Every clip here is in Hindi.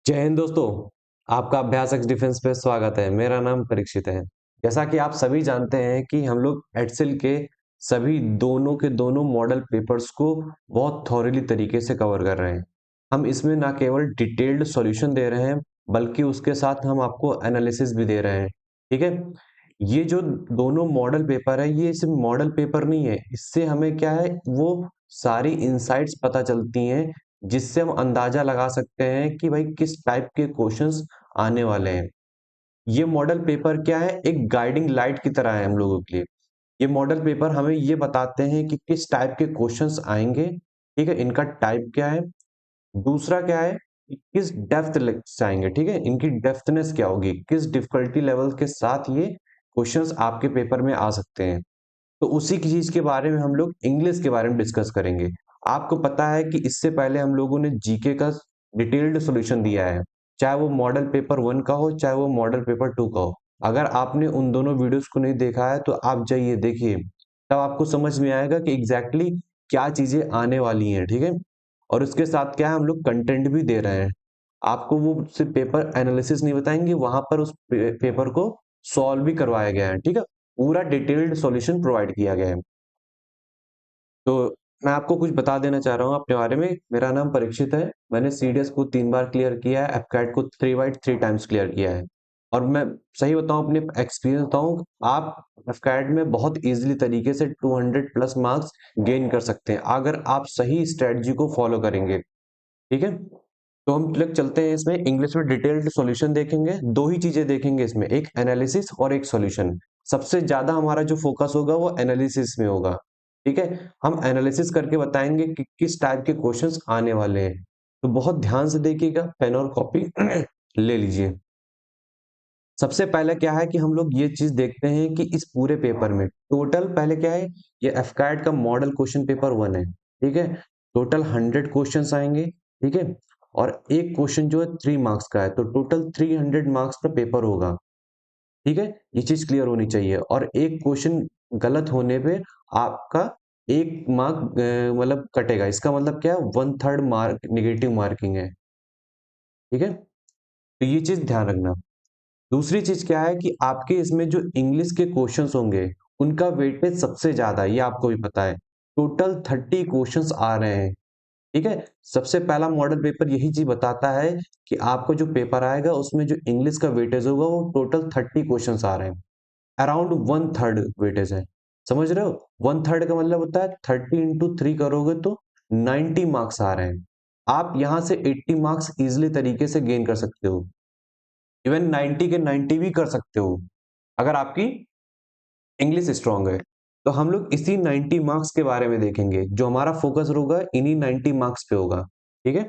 जय हिंद दोस्तों। आपका अभ्यास एक्स डिफेंस पे स्वागत है। मेरा नाम परीक्षित है। जैसा कि आप सभी जानते हैं कि हम लोग एक्सेल के सभी दोनों के दोनों मॉडल पेपर्स को बहुत थॉरली तरीके से कवर कर रहे हैं। हम इसमें ना केवल डिटेल्ड सॉल्यूशन दे रहे हैं बल्कि उसके साथ हम आपको एनालिसिस भी दे रहे हैं। ठीक है, ये जो दोनों मॉडल पेपर है ये सिर्फ मॉडल पेपर नहीं है, इससे हमें क्या है वो सारी इंसाइट्स पता चलती हैं जिससे हम अंदाजा लगा सकते हैं कि भाई किस टाइप के क्वेश्चंस आने वाले हैं। ये मॉडल पेपर क्या है, एक गाइडिंग लाइट की तरह है हम लोगों के लिए। ये मॉडल पेपर हमें ये बताते हैं कि किस टाइप के क्वेश्चंस आएंगे। ठीक है, इनका टाइप क्या है, दूसरा क्या है कि किस डेप्थ से आएंगे। ठीक है, इनकी डेप्थनेस क्या होगी, किस डिफिकल्टी लेवल के साथ ये क्वेश्चंस आपके पेपर में आ सकते हैं। तो उसी की चीज के बारे में हम लोग इंग्लिश के बारे में डिस्कस करेंगे। आपको पता है कि इससे पहले हम लोगों ने जीके का डिटेल्ड सॉल्यूशन दिया है, चाहे वो मॉडल पेपर 1 का हो चाहे वो मॉडल पेपर 2 का हो। अगर आपने उन दोनों वीडियोस को नहीं देखा है तो आप जाइए देखिए, तब आपको समझ में आएगा कि एग्जैक्टली क्या चीजें आने वाली हैं। ठीक है, और उसके साथ क्या है हम लोग कंटेंट भी दे रहे हैं। आपको वो सिर्फ पेपर एनालिसिस नहीं बताएंगे, वहां पर उस पेपर को सॉल्व भी करवाया गया है। ठीक है, पूरा डिटेल्ड सॉल्यूशन प्रोवाइड किया गया है। तो मैं आपको कुछ बता देना चाह रहा हूँ अपने बारे में। मेरा नाम परीक्षित है। मैंने सीडीएस को 3 बार क्लियर किया है, एफकैट को 3 टाइम्स क्लियर किया है। और मैं सही बताऊं, अपने एक्सपीरियंस बताऊं, आप एफकैट में बहुत इजीली तरीके से 200 प्लस मार्क्स गेन कर सकते हैं अगर आप सही स्ट्रेटजी को फॉलो करेंगे। ठीक है, तो हम लोग चलते हैं इसमें इंग्लिश में डिटेल्ड सॉल्यूशन देखेंगे। दो ही चीजें देखेंगे इसमें, एक एनालिसिस और एक सॉल्यूशन। सबसे ज्यादा हमारा जो फोकस होगा वो एनालिसिस में होगा। ठीक है, हम एनालिसिस करके बताएंगे कि किस टाइप के क्वेश्चंस आने वाले हैं। तो बहुत ध्यान से देखिएगा, पेन और कॉपी ले लीजिए। सबसे पहले क्या है कि हम लोग ये चीज देखते हैं कि इस पूरे पेपर में टोटल पहले क्या है, ये एफकैट का मॉडल क्वेश्चन पेपर 1 है। ठीक है, टोटल 100 क्वेश्चंस आएंगे। ठीक है, और एक क्वेश्चन जो है 3 मार्क्स का है, तो टोटल 300 मार्क्स का पेपर होगा। ठीक है, ये चीज क्लियर होनी चाहिए। और एक क्वेश्चन गलत होने पे आपका 1 मार्क मतलब कटेगा। इसका मतलब क्या है, 1/3 मार्क निगेटिव मार्किंग है। ठीक है, तो ये चीज ध्यान रखना। दूसरी चीज क्या है कि आपके इसमें जो इंग्लिश के क्वेश्चंस होंगे उनका वेटेज सबसे ज्यादा है, ये आपको भी पता है। टोटल 30 क्वेश्चंस आ रहे हैं। ठीक है, सबसे पहला मॉडल पेपर यही चीज बताता है कि आपका जो पेपर आएगा उसमें जो इंग्लिश का वेटेज होगा वो टोटल 30 क्वेश्चंस आ रहे हैं। अराउंड 1/3 वेटेज है। समझ रहे हो, 1/3 का मतलब होता है 30 × 3 करोगे तो 90 मार्क्स आ रहे हैं। आप यहां से 80 मार्क्स इजिली तरीके से गेन कर सकते हो। इवन 90 के 90 भी कर सकते हो अगर आपकी इंग्लिश स्ट्रांग है। तो हम लोग इसी 90 मार्क्स के बारे में देखेंगे, जो हमारा फोकस होगा इन्हीं 90 मार्क्स पे होगा। ठीक है,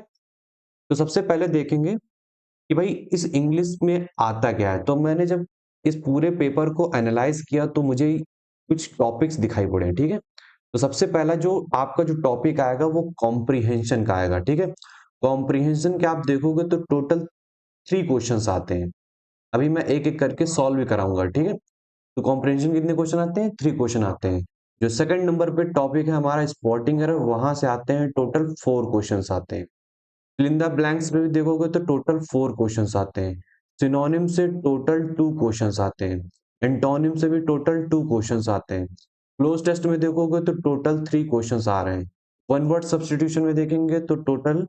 तो सबसे पहले देखेंगे कि भाई इस इंग्लिश में आता क्या है। तो मैंने जब इस पूरे पेपर को एनालाइज किया तो मुझे कुछ टॉपिक्स दिखाई पड़े। ठीक है, तो सबसे पहला जो आपका जो टॉपिक आएगा वो कॉम्प्रिहेंशन का आएगा। ठीक है, कॉम्प्रिहेंशन के आप देखोगे तो टोटल 3 क्वेश्चंस आते हैं। अभी मैं एक एक करके सॉल्व भी कराऊंगा। ठीक है, तो कॉम्प्रिहेंशन कितने क्वेश्चन आते हैं, 3 क्वेश्चन आते हैं। जो सेकंड नंबर पे टॉपिक है हमारा स्पॉटिंग एरर, वहां से आते हैं टोटल 4 क्वेश्चंस आते हैं। फिल इन द ब्लैंक्स में भी देखोगे तो टोटल 4 क्वेश्चंस आते हैं। सिनोनिम से टोटल 2 क्वेश्चंस आते हैं। एंटोनिम से भी टोटल 2 क्वेश्चंस आते हैं। क्लोज टेस्ट में देखोगे तो टोटल 3 क्वेश्चंस आ रहे हैं। वन वर्ड सब्सटीट्यूशन में देखेंगे तो टोटल,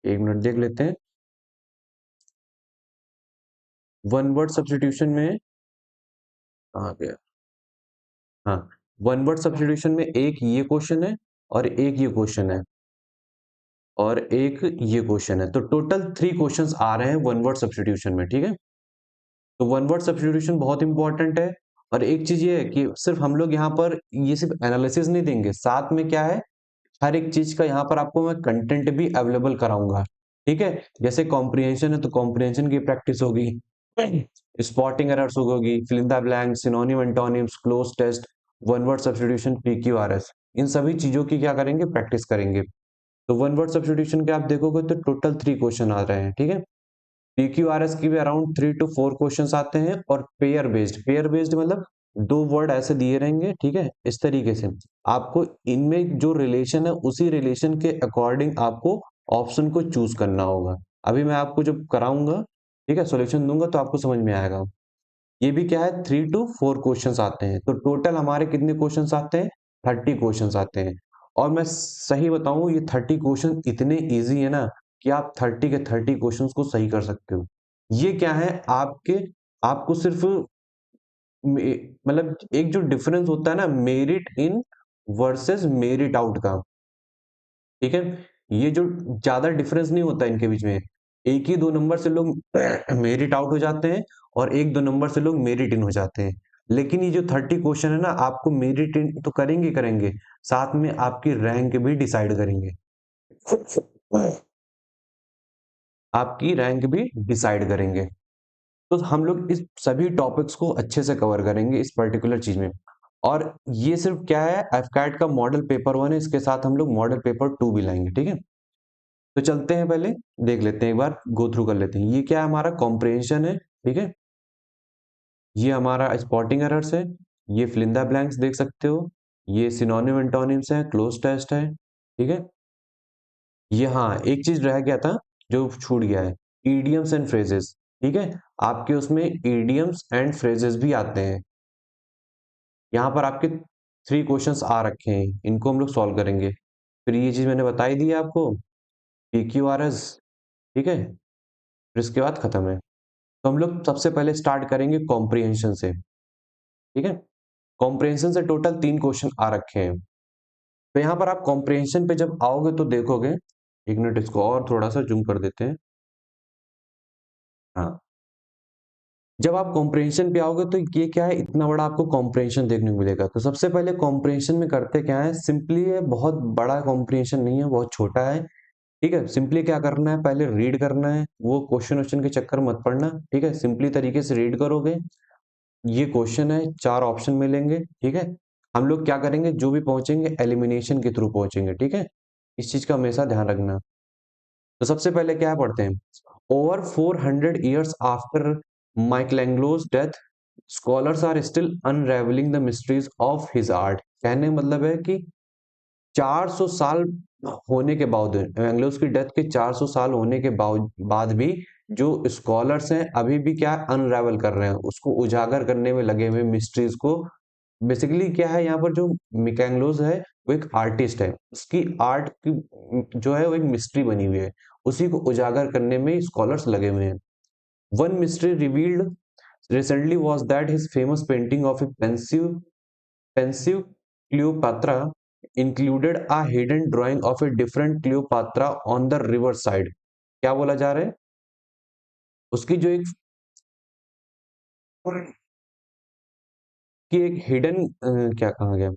एक मिनट देख लेते हैं। वन वर्ड सब्सटीट्यूशन में आ गया, हाँ, वन वर्ड सब्सटीट्यूशन में एक ये क्वेश्चन है और एक ये क्वेश्चन है और एक ये क्वेश्चन है। तो टोटल 3 क्वेश्चंस आ रहे हैं वन वर्ड सब्सटीट्यूशन में। ठीक है, तो वन वर्ड सब्स्टिट्यूशन बहुत इंपॉर्टेंट है। और एक चीज ये है कि सिर्फ हम लोग यहाँ पर ये सिर्फ एनालिसिस नहीं देंगे, साथ में क्या है, हर एक चीज का यहाँ पर आपको मैं कंटेंट भी अवेलेबल कराऊंगा। ठीक है, जैसे कॉम्प्रिहेंशन है तो कॉम्प्रिहेंशन की प्रैक्टिस होगी, स्पॉटिंग एरर्स होगी, fill in the blank, synonym, antonyms, cloze test, one word substitution, PQRS, इन सभी चीजों की क्या करेंगे, प्रैक्टिस करेंगे। तो वन वर्ड सब्स्टिट्यूशन के आप देखोगे तो टोटल 3 क्वेश्चन आ रहे हैं। ठीक है, पीक्यूआरएस की भी अराउंड 3 to 4 क्वेश्चंस आते हैं। और पेयर बेस्ड मतलब दो वर्ड ऐसे दिए रहेंगे। ठीक है, इस तरीके से आपको इनमें जो रिलेशन है उसी रिलेशन के अकॉर्डिंग आपको ऑप्शन को चूज करना होगा। अभी मैं आपको जब कराऊंगा, ठीक है, सॉल्यूशन दूंगा तो आपको समझ में आएगा। ये भी क्या है, 3 to 4 क्वेश्चंस आते हैं, तो टोटल हमारे कितने क्वेश्चंस आते हैं, 30 क्वेश्चंस आते हैं। और मैं सही बताऊं, ये 30 क्वेश्चन इतने इजी है ना कि आप 30 के 30 क्वेश्चंस को सही कर सकते हो। ये क्या है, आपके आपको सिर्फ मतलब एक जो डिफरेंस होता है ना, merit in versus merit out का, ठीक है, ये जो ज्यादा डिफरेंस नहीं होता इनके बीच में। एक ही 2 नंबर से लोग मेरिट आउट हो जाते हैं और 1-2 नंबर से लोग मेरिट इन हो जाते हैं। लेकिन ये जो 30 क्वेश्चन है ना, आपको मेरिट इन तो करेंगे करेंगे, साथ में आपकी रैंक भी डिसाइड करेंगे। आपकी रैंक भी डिसाइड करेंगे। तो हम लोग इस सभी टॉपिक्स को अच्छे से कवर करेंगे इस पर्टिकुलर चीज में। और ये सिर्फ क्या है, एफकैट का मॉडल पेपर 1 है, इसके साथ हम लोग मॉडल पेपर 2 भी लाएंगे, ठीक है। तो चलते हैं, पहले देख लेते हैं, एक बार गो थ्रू कर लेते हैं। ये क्या है, हमारा कॉम्प्रिहेंशन है, ठीक है। ये हमारा स्पॉटिंग एरर्स है, ये फिल इन द ब्लैंक्स देख सकते हो, ये सिनोनिम एंटोनिम्स है, क्लोज टेस्ट है, ठीक है। ये हाँ, एक चीज रह गया था जो छूट गया है, इडियम्स एंड फ्रेजेस, ठीक है। आपके उसमें इडियम्स एंड फ्रेजेस भी आते हैं। यहाँ पर आपके 3 क्वेश्चंस आ रखे हैं, इनको हम लोग सॉल्व करेंगे। फिर ये चीज मैंने बताई दी है आपको, PQRS, ठीक है। फिर इसके बाद खत्म है। तो हम लोग सबसे पहले स्टार्ट करेंगे कॉम्प्रिहेंशन से, ठीक है। कॉम्प्रिहेंशन से टोटल 3 क्वेश्चन आ रखे हैं। तो यहाँ पर आप कॉम्प्रिहेंशन पे जब आओगे तो देखोगे, एक मिनट इसको और थोड़ा सा जूम कर देते हैं। हाँ, जब आप कॉम्प्रिहेंशन पे आओगे तो ये क्या है, इतना बड़ा आपको कॉम्प्रिहेंशन देखने को मिलेगा। तो सबसे पहले कॉम्प्रिहेंशन में करते क्या है, सिंपली ये बहुत बड़ा कॉम्प्रिहेंशन नहीं है, बहुत छोटा है, ठीक है। सिंपली क्या करना है, पहले रीड करना है, वो क्वेश्चन के चक्कर मत पड़ना, ठीक है। सिंपली तरीके से रीड करोगे, ये क्वेश्चन है, 4 ऑप्शन मिलेंगे, ठीक है। हम लोग क्या करेंगे, जो भी पहुंचेंगे एलिमिनेशन के थ्रू पहुंचेंगे, ठीक है। इस चीज का हमेशा ध्यान रखना। तो सबसे पहले क्या पढ़ते हैं, over 400 years after Michelangelo's death, scholars are still unravelling the mysteries of his art. कहने का मतलब है कि 400 साल होने के बावजूद, एंग्लोस की डेथ के 400 साल होने के बाद भी जो स्कॉलर्स हैं अभी भी क्या अनरावल कर रहे हैं, उसको उजागर करने में लगे हुए मिस्ट्रीज को। बेसिकली क्या है, यहाँ पर जो मिकेंगलोज है वो एक आर्टिस्ट है, उसकी आर्ट की जो है वो एक मिस्ट्री बनी हुई है, उसी को उजागर करने में स्कॉलर्स लगे हुए हैं। One mystery revealed recently was that his famous painting of a pensive Cleopatra included a hidden drawing of a different Cleopatra on the river side। क्या बोला जा रहा है, उसकी जो एक की एक हिडन, क्या कहा गया,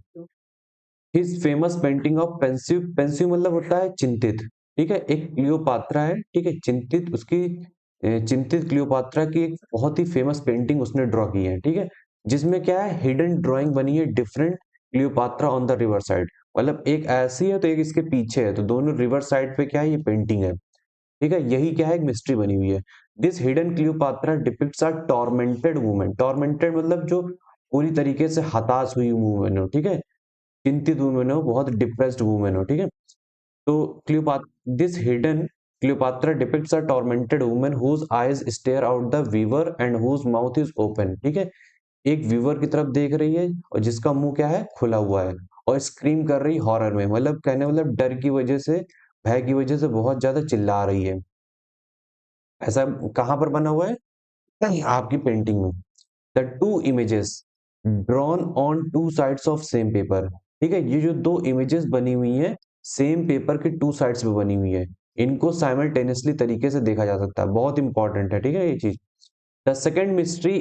his famous painting of pensive, pensive मतलब होता है चिंतित, ठीक है। एक क्लियोपात्रा है, ठीक है, चिंतित, उसकी चिंतित क्लियोपात्रा की एक बहुत ही फेमस पेंटिंग उसने ड्रॉ की है, ठीक है। जिसमें क्या है, हिडन ड्राइंग बनी है, different Cleopatra on the river side, मतलब एक ऐसी है तो एक इसके पीछे है, तो दोनों रिवर साइड पे क्या है, ये पेंटिंग है, ठीक है। यही क्या है, एक मिस्ट्री बनी हुई है। This hidden Cleopatra depicts a tormented woman, tormented मतलब जो पूरी तरीके से हताश हुई वुमन हो, ठीक है, चिंतित वुमेन हो, बहुत डिप्रेस्ड वुमेन हो, ठीक है। तो Cleopatra, this hidden Cleopatra depicts a tormented woman whose eyes stare out the weaver and whose mouth is open, ठीक है। एक वीवर की तरफ देख रही है और जिसका मुंह क्या है, खुला हुआ है, और स्क्रीम कर रही हॉरर में, मतलब कहने मतलब डर की वजह से, भय की वजह से बहुत ज्यादा चिल्ला रही है। ऐसा कहां पर बना हुआ है, आपकी पेंटिंग में। The two images drawn on two sides of same paper, ठीक है। ये जो 2 इमेजेस बनी हुई हैं, सेम पेपर के 2 साइड्स पे बनी हुई है, इनको साइमल्टेनियसली तरीके से देखा जा सकता है, बहुत इंपॉर्टेंट है, ठीक है ये चीज। The second mystery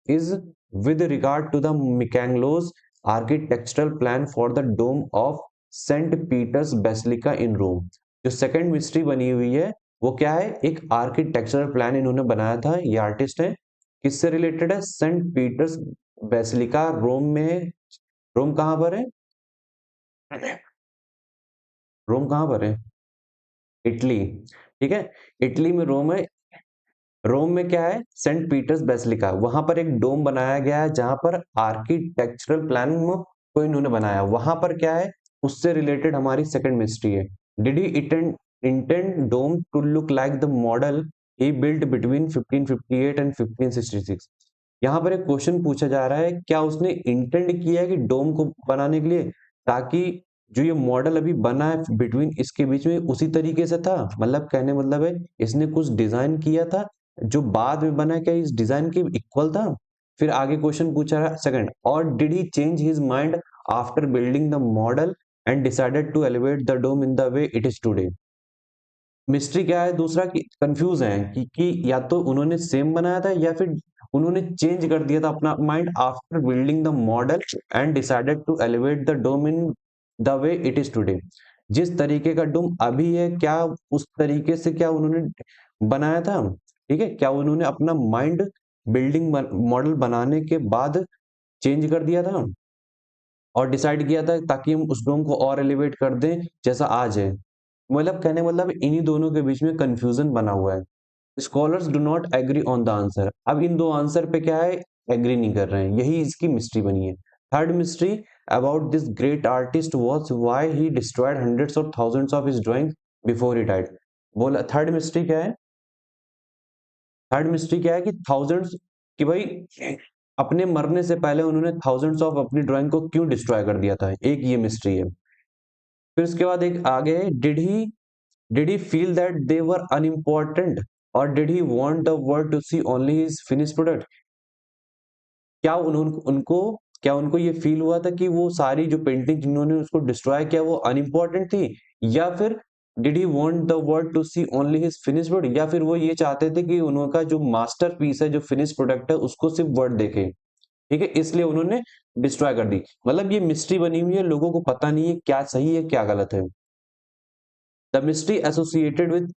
is with regard to the Michelangelo's architectural plan for the dome of Saint Peter's basilica in Rome. जो सेकेंड मिस्ट्री बनी हुई है वो क्या है, एक आर्किटेक्चरल प्लान इन्होंने बनाया था, ये आर्टिस्ट है, किससे रिलेटेड है, सेंट पीटर्स बेसिलिका रोम में है। रोम कहां पर है, रोम कहां पर है, इटली, ठीक है। इटली में रोम है। रोम में क्या है, सेंट पीटर्स बेसिलिका, वहां पर एक डोम बनाया गया है, जहां पर आर्किटेक्चरल प्लान को इन्होंने बनाया, वहां पर क्या है, उससे रिलेटेड हमारी सेकंड मिस्ट्री है। Did he intent dome to look like the model he built between 1558 and 1566। यहाँ पर एक क्वेश्चन पूछा जा रहा है, क्या उसने इंटेंड किया है कि डोम को बनाने के लिए, ताकि जो ये मॉडल अभी बना है बिटवीन इसके बीच में उसी तरीके से था, मतलब कहने मतलब है इसने कुछ डिजाइन किया था जो बाद में बना, क्या इस डिजाइन के इक्वल था। फिर आगे क्वेश्चन पूछा है सेकंड, और did he change his mind after building the model and decided to elevate the dome in the way it is today. Mystery क्या है दूसरा, कि कंफ्यूज है कि या तो उन्होंने सेम बनाया था या फिर उन्होंने चेंज कर दिया था अपना mind after building the model and decided to elevate the dome in the way it is today. जिस तरीके का डोम अभी है, क्या उस तरीके से क्या उन्होंने बनाया था, ठीक है, क्या उन्होंने अपना माइंड बिल्डिंग मॉडल बनाने के बाद चेंज कर दिया था और डिसाइड किया था ताकि हम उस डोम को और एलिवेट कर दें जैसा आज है। मतलब कहने मतलब इन्हीं दोनों के बीच में कंफ्यूजन बना हुआ है। Scholars do not agree on the answer. अब इन दो आंसर पे क्या है, एग्री नहीं कर रहे हैं, यही इसकी मिस्ट्री बनी है। Third mystery about this great artist was why he destroyed hundreds of thousands of his drawings before he died. बोला थर्ड मिस्ट्री क्या है, थर्ड मिस्ट्री क्या है कि थाउजेंड्स, कि भाई अपने मरने से पहले उन्होंने थाउजेंड्स ऑफ अपनी ड्राइंग को क्यों डिस्ट्रॉय कर दिया था, एक ये मिस्ट्री है। फिर उसके बाद एक आगे, did he feel that they were unimportant और did he want the world to see only his finish product. क्या उन्होंने उनको क्या उनको ये फील हुआ था कि वो सारी जो पेंटिंग जिन्होंने उसको डिस्ट्रॉय किया वो अनइम्पोर्टेंट थी, या फिर did he want the world to see only his finish product, या फिर वो ये चाहते थे कि उनका जो मास्टरपीस है, जो फिनिश प्रोडक्ट है, उसको सिर्फ वर्ल्ड देखे, ठीक है, इसलिए उन्होंने डिस्ट्रॉय कर दी। मतलब ये मिस्ट्री बनी हुई है, लोगों को पता नहीं है क्या सही है क्या गलत है। The mystery associated with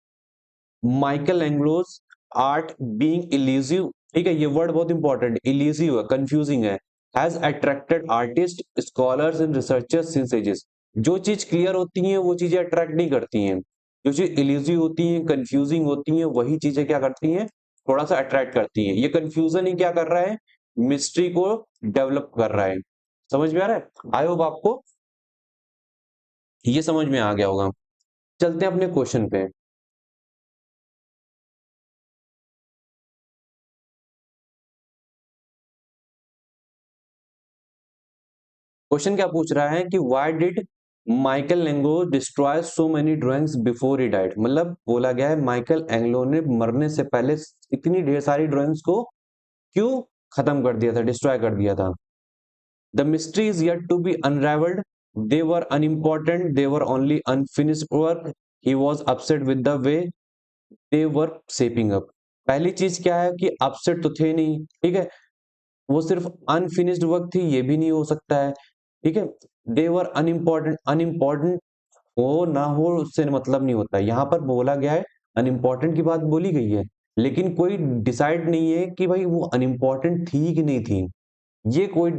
Michelangelo's art being elusive, ठीक है, ये वर्ड बहुत इंपॉर्टेंट, इल्यूसिव है, कंफ्यूजिंग है, has attracted artists scholars and researchers since ages. जो चीज क्लियर होती हैं वो चीजें अट्रैक्ट नहीं करती हैं, जो चीज इल्यूसिव होती हैं, कंफ्यूजिंग होती हैं, वही चीजें क्या करती हैं, थोड़ा सा अट्रैक्ट करती हैं। ये कंफ्यूजन ही क्या कर रहा है, मिस्ट्री को डेवलप कर रहा है। समझ में आ रहा है? आई होप आपको ये समझ में आ गया होगा। चलते हैं अपने क्वेश्चन पे। क्वेश्चन क्या पूछ रहा है कि why did Michael Anglo destroy so many drawings before he died. मतलब बोला गया है माइकल एंग्लो ने मरने से पहले इतनी ढेर सारी ड्राइंग्स को क्यों खत्म कर दिया था, डिस्ट्रॉय कर दिया था। The mystery is yet to be unravelled, they were unimportant, they were only unfinished work, he was upset with the way they were shaping up. पहली चीज क्या है कि अपसेट तो थे नहीं, ठीक है, वो सिर्फ अनफिनिश्ड वर्क थी, ये भी नहीं हो सकता है, ठीक है। दे वर अनइम्पोर्टेंट, अनइम्पोर्टेंट हो ना हो उससे मतलब नहीं होता है, यहाँ पर बोला गया है अनइम्पोर्टेंट की बात बोली गई है, लेकिन कोई डिसाइड नहीं है कि भाई वो अनइम्पोर्टेंट थी कि नहीं थी। ये कोई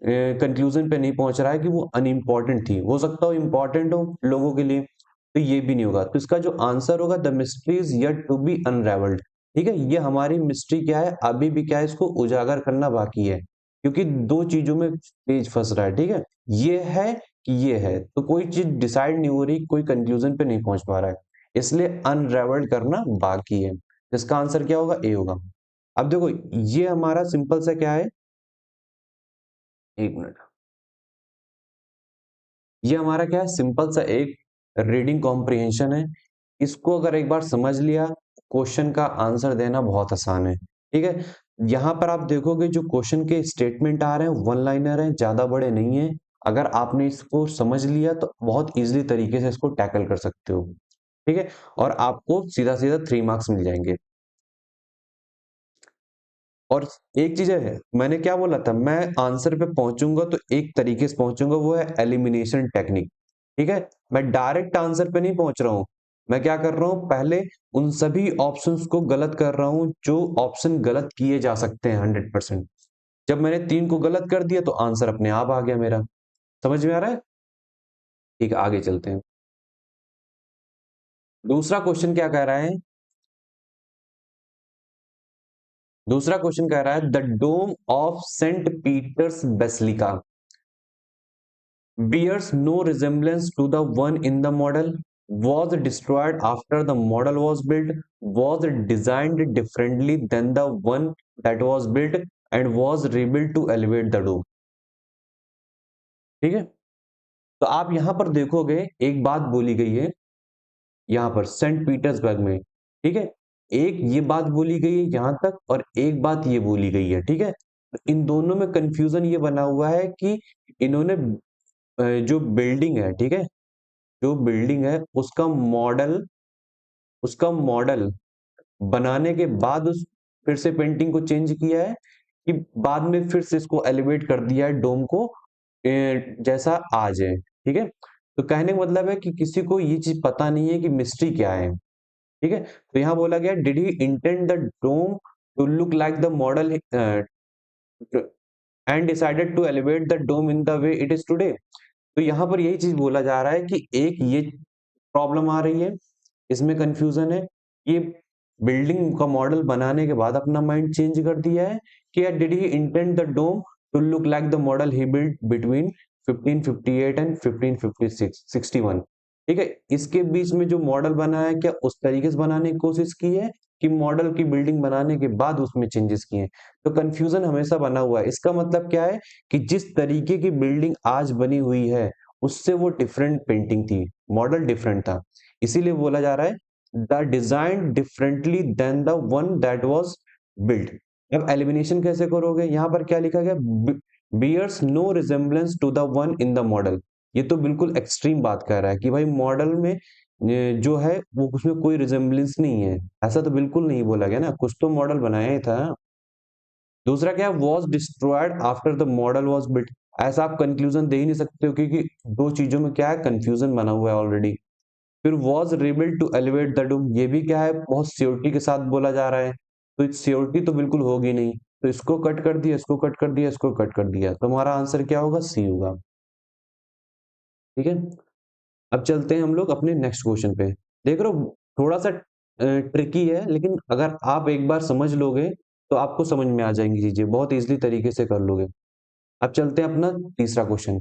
कंक्लूजन पे नहीं पहुंच रहा है कि वो अनइम्पोर्टेंट थी, हो सकता हो इम्पोर्टेंट हो लोगों के लिए, तो ये भी नहीं होगा। तो इसका जो आंसर होगा, the mystery is yet to be unravelled, ठीक है। ये हमारी मिस्ट्री क्या है, अभी भी क्या है, इसको उजागर करना बाकी है, क्योंकि दो चीजों में पेज फंस रहा है, ठीक है। ये है कि ये है, तो कोई चीज डिसाइड नहीं हो रही, कोई कंक्लूजन पे नहीं पहुंच पा रहा है, इसलिए अनरेवल्ड करना बाकी है। इसका आंसर क्या होगा, ए होगा। अब देखो, ये हमारा सिंपल सा क्या है, एक मिनट, ये हमारा क्या है, सिंपल सा एक रीडिंग कॉम्प्रिहेंशन है। इसको अगर एक बार समझ लिया, क्वेश्चन का आंसर देना बहुत आसान है, ठीक है। यहाँ पर आप देखोगे जो क्वेश्चन के स्टेटमेंट आ रहे हैं वन लाइनर हैं, ज्यादा बड़े नहीं है। अगर आपने इसको समझ लिया तो बहुत इजीली तरीके से इसको टैकल कर सकते हो, ठीक है, और आपको सीधा सीधा 3 मार्क्स मिल जाएंगे। और एक चीज है, मैंने क्या बोला था, मैं आंसर पे पहुंचूंगा तो एक तरीके से पहुंचूंगा, वो है एलिमिनेशन टेक्निक, ठीक है। मैं डायरेक्ट आंसर पे नहीं पहुंच रहा हूं, मैं क्या कर रहा हूं, पहले उन सभी ऑप्शंस को गलत कर रहा हूं जो ऑप्शन गलत किए जा सकते हैं 100%। जब मैंने 3 को गलत कर दिया तो आंसर अपने आप आ गया मेरा। समझ में आ रहा है? ठीक है, आगे चलते हैं। दूसरा क्वेश्चन क्या कह रहा है, दूसरा क्वेश्चन कह रहा है the dome of Saint Peter's basilica bears no resemblance to the one in the model। was destroyed after the model was built, was designed differently than the one that was built, and was rebuilt to elevate the dome। ठीक है, तो आप यहां पर देखोगे एक बात बोली गई है यहां पर सेंट पीटर्सबर्ग में। ठीक है, एक ये बात बोली गई है यहां तक और एक बात ये बोली गई है। ठीक है, तो इन दोनों में कंफ्यूजन ये बना हुआ है कि इन्होंने जो बिल्डिंग है, ठीक है, जो बिल्डिंग है उसका मॉडल बनाने के बाद उस फिर से पेंटिंग को चेंज किया है कि बाद में फिर से इसको एलिवेट कर दिया है डोम को जैसा आज है। ठीक है, तो कहने का मतलब है कि किसी को ये चीज पता नहीं है कि मिस्ट्री क्या है। ठीक है, तो यहाँ बोला गया did he intend the dome to look like the model and decided to elevate the dome in the way it is today. तो यहाँ पर यही चीज बोला जा रहा है कि एक ये प्रॉब्लम आ रही है, इसमें कंफ्यूजन है। ये बिल्डिंग का मॉडल बनाने के बाद अपना माइंड चेंज कर दिया है कि did he intend the dome to look like the model he built between 1558 and 1556 61। ठीक है, इसके बीच में जो मॉडल बना है क्या उस तरीके से बनाने की कोशिश की है कि मॉडल की बिल्डिंग बनाने के बाद उसमें चेंजेस किए हैं। तो कंफ्यूजन हमेशा बना हुआ है। इसका मतलब क्या है कि जिस तरीके की बिल्डिंग आज बनी हुई है उससे वो डिफरेंट पेंटिंग थी, मॉडल डिफरेंट था, इसीलिए बोला जा रहा है the design differently than the one that was built. अब एलिमिनेशन कैसे करोगे, यहां पर क्या लिखा गया bears no resemblance to the one in the model. ये तो बिल्कुल एक्सट्रीम बात कर रहा है कि भाई मॉडल में जो है वो उसमें कोई रिजेम्बलेंस नहीं है, ऐसा तो बिल्कुल नहीं बोला गया ना, कुछ तो मॉडल बनाया ही था। दूसरा क्या है was destroyed after the model was built. ऐसा आप कंक्लूजन दे ही नहीं सकते हो क्योंकि दो चीजों में क्या है कंफ्यूजन बना हुआ है ऑलरेडी। फिर was rebuild to elevate the dome, ये भी क्या है बहुत श्योरिटी के साथ बोला जा रहा है, तो श्योरिटी तो बिल्कुल होगी नहीं, तो इसको कट कर दिया, इसको कट कर दिया, इसको कट कर दिया, तो हमारा आंसर क्या होगा, सी होगा। ठीक है, अब चलते हैं हम लोग अपने नेक्स्ट क्वेश्चन पे। देख रहे हो थोड़ा सा ट्रिकी है, लेकिन अगर आप एक बार समझ लोगे तो आपको समझ में आ जाएंगी चीजें, बहुत इजीली तरीके से कर लोगे। अब चलते हैं अपना तीसरा question.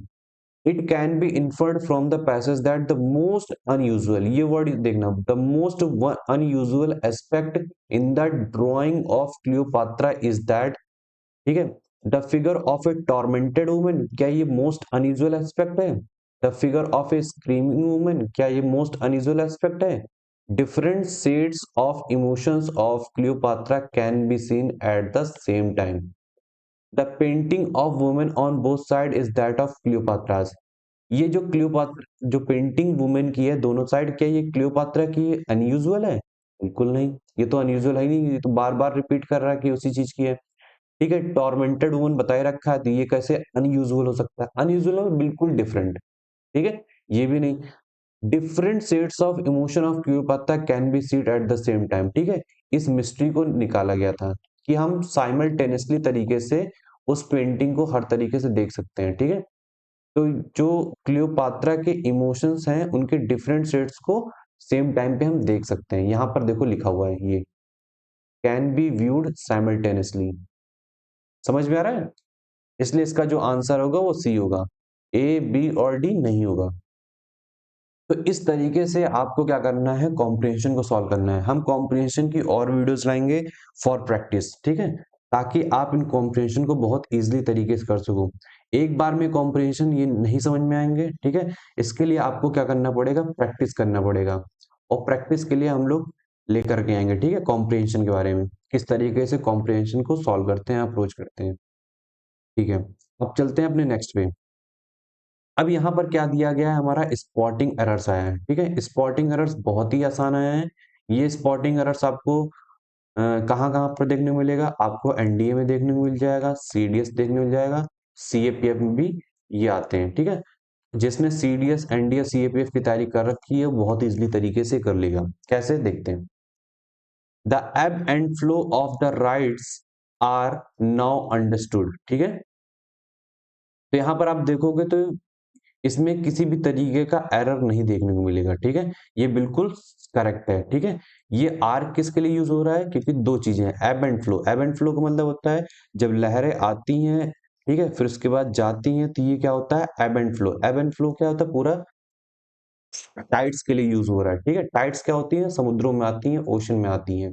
It can be inferred from the passage that the most unusual, ये वर्ड देखना, the most unusual aspect in the drawing of Cleopatra is that. ठीक है, the figure of A tormented woman, क्या ये मोस्ट अनयूजुअल एस्पेक्ट है? The figure of A screaming woman, क्या ये मोस्ट अनयूजुअल एस्पेक्ट है? Different shades of emotions of Cleopatra can be seen at the same time. The painting of women on both side is that of Cleopatra's. ये जो क्लियोपात्रा जो पेंटिंग वुमेन की है दोनों साइड, क्या ये क्लियोपात्रा की अनयूजुअल है? बिल्कुल नहीं, ये तो अनयूजुअल है नहीं, ये तो बार बार रिपीट कर रहा है कि उसी चीज की है। ठीक है, टॉर्मेंटेड वुमन बताए रखा है, तो ये कैसे अनयूजुअल हो सकता है? अनयूजुअल और बिल्कुल डिफरेंट। ठीक है, ये भी नहीं। Different shades of emotion of Cleopatra can be seed at the same time. ठीक है, इस मिस्ट्री को निकाला गया था कि हम साइमल्टेनियसली तरीके से उस पेंटिंग को हर तरीके से देख सकते हैं। ठीक है, तो जो क्लियोपात्रा के इमोशंस हैं उनके डिफरेंट शेड्स को सेम टाइम पे हम देख सकते हैं। यहां पर देखो लिखा हुआ है ये कैन बी व्यूड साइमल्टेनियसली। समझ में आ रहा है? इसलिए इसका जो आंसर होगा वो सी होगा, ए बी और डी नहीं होगा। तो इस तरीके से आपको क्या करना है, कॉम्प्रिहेंशन को सॉल्व करना है। हम कॉम्प्रिहेंशन की और वीडियोस लाएंगे फॉर प्रैक्टिस, ठीक है, ताकि आप इन कॉम्प्रिहेंशन को बहुत इजीली तरीके से कर सको। एक बार में कॉम्प्रिहेंशन ये नहीं समझ में आएंगे। ठीक है, इसके लिए आपको क्या करना पड़ेगा, प्रैक्टिस करना पड़ेगा, और प्रैक्टिस के लिए हम लोग लेकर के आएंगे। ठीक है, कॉम्प्रिहेंशन के बारे में किस तरीके से कॉम्प्रिहेंशन को सॉल्व करते हैं, अप्रोच करते हैं। ठीक है, अब चलते हैं अपने नेक्स्ट पे। अब यहाँ पर क्या दिया गया है, हमारा स्पॉटिंग एरर्स आया है। ठीक है, स्पॉटिंग एरर्स बहुत ही आसान आया है। ये स्पॉटिंग एरर्स आपको कहाँ कहाँ पर देखने को मिलेगा, आपको एनडीए में देखने को मिल जाएगा, सीडीएस देखने को मिल जाएगा, सीएपीएफ में भी ये आते हैं। ठीक है, जिसने सीडीएस एनडीए सीएपीएफ की तैयारी कर रखी है वो बहुत इजीली तरीके से कर लेगा। कैसे देखते हैं। The ebb and flow of the rights are now understood. ठीक है, तो यहाँ पर आप देखोगे तो इसमें किसी भी तरीके का एरर नहीं देखने को मिलेगा। ठीक है, ये बिल्कुल करेक्ट है। ठीक है, ये आर किसके लिए यूज हो रहा है, क्योंकि दो चीजें हैं, एब एंड फ्लो। एब एंड फ्लो का मतलब होता है जब लहरें आती हैं, ठीक है, फिर उसके बाद जाती हैं, तो ये क्या होता है, एब एंड फ्लो। एब एंड फ्लो क्या होता है, पूरा टाइड्स के लिए यूज हो रहा है, ठीक है। टाइड्स क्या होती हैं? समुद्रों में आती हैं, ओशन में आती हैं,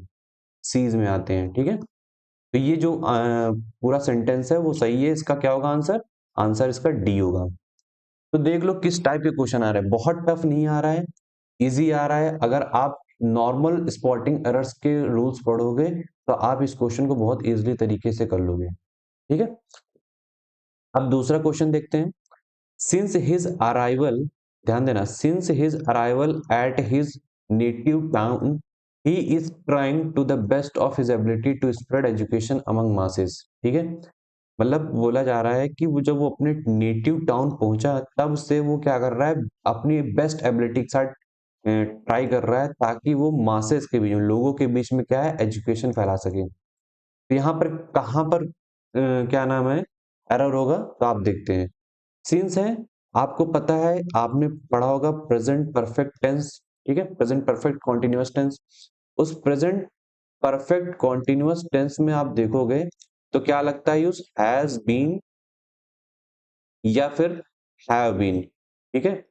सीज में आते हैं, ठीक है। तो ये जो पूरा सेंटेंस है वो सही है, इसका क्या होगा आंसर? आंसर इसका डी होगा। तो देख लो किस टाइप के क्वेश्चन आ रहे हैं, बहुत टफ नहीं आ रहा है, इजी आ रहा है। अगर आप नॉर्मल स्पॉटिंग एरर्स के रूल्स पढ़ोगे तो आप इस क्वेश्चन को बहुत इजीली तरीके से कर लोगे, ठीक है। अब दूसरा क्वेश्चन देखते हैं। सिंस हिज अराइवल, ध्यान देना, since his arrival at his native town he is trying to the best of his ability to spread education among masses, ठीक है। मतलब बोला जा रहा है कि वो जब वो अपने नेटिव टाउन पहुंचा तब से वो क्या कर रहा है, अपनी बेस्ट एबिलिटी के साथ ट्राई कर रहा है ताकि वो मासेस के बीच में, लोगों के बीच में क्या है, एजुकेशन फैला सके। तो यहाँ पर कहाँ पर क्या नाम है, एरर होगा, तो आप देखते हैं। सिंस है, आपको पता है, आपने पढ़ा होगा प्रेजेंट परफेक्ट टेंस, ठीक है, प्रेजेंट परफेक्ट कॉन्टिन्यूअस टेंस। उस प्रेजेंट परफेक्ट कॉन्टिन्यूअस टेंस में आप देखोगे तो क्या लगता है, यूज हैज बीन या फिर हैव बीन, ठीक है।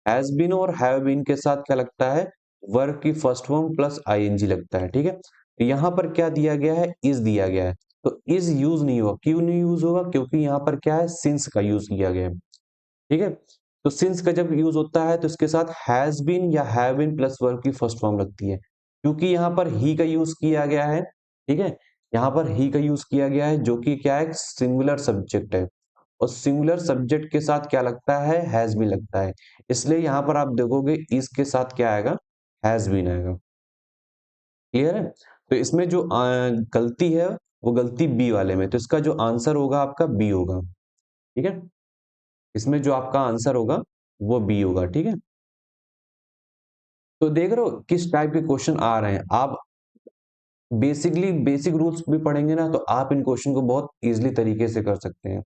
हैज बीन और हैव बीन के साथ क्या लगता है, वर्ब की फर्स्ट फॉर्म प्लस आईएनजी लगता है, ठीक है। तो यहाँ पर क्या दिया गया है, इज दिया गया है, तो इज यूज नहीं होगा। क्यों नहीं यूज होगा? क्योंकि यहाँ पर क्या है, सिंस का यूज किया गया है, ठीक है। तो सिंस का जब यूज होता है तो इसके साथ हैज बीन या हैव बीन प्लस वर्ब की फर्स्ट फॉर्म लगती है। क्योंकि यहाँ पर ही का यूज किया गया है, ठीक है, यहाँ पर ही का यूज किया गया है जो कि क्या है, सिंगुलर सब्जेक्ट है, और सिंगुलर सब्जेक्ट के साथ क्या लगता है, हैज बीन लगता है। इसलिए यहाँ पर आप देखोगे इस के साथ क्या आएगा, हैज बीन आएगा। क्लियर है? तो इसमें जो गलती है वो गलती बी वाले में, तो इसका जो आंसर होगा आपका बी होगा, ठीक है। इसमें जो आपका आंसर होगा वो बी होगा, ठीक है। तो देख रहे हो किस टाइप के क्वेश्चन आ रहे हैं। आप बेसिकली बेसिक रूल्स भी पढ़ेंगे ना तो आप इन क्वेश्चन को बहुत इजीली तरीके से कर सकते हैं।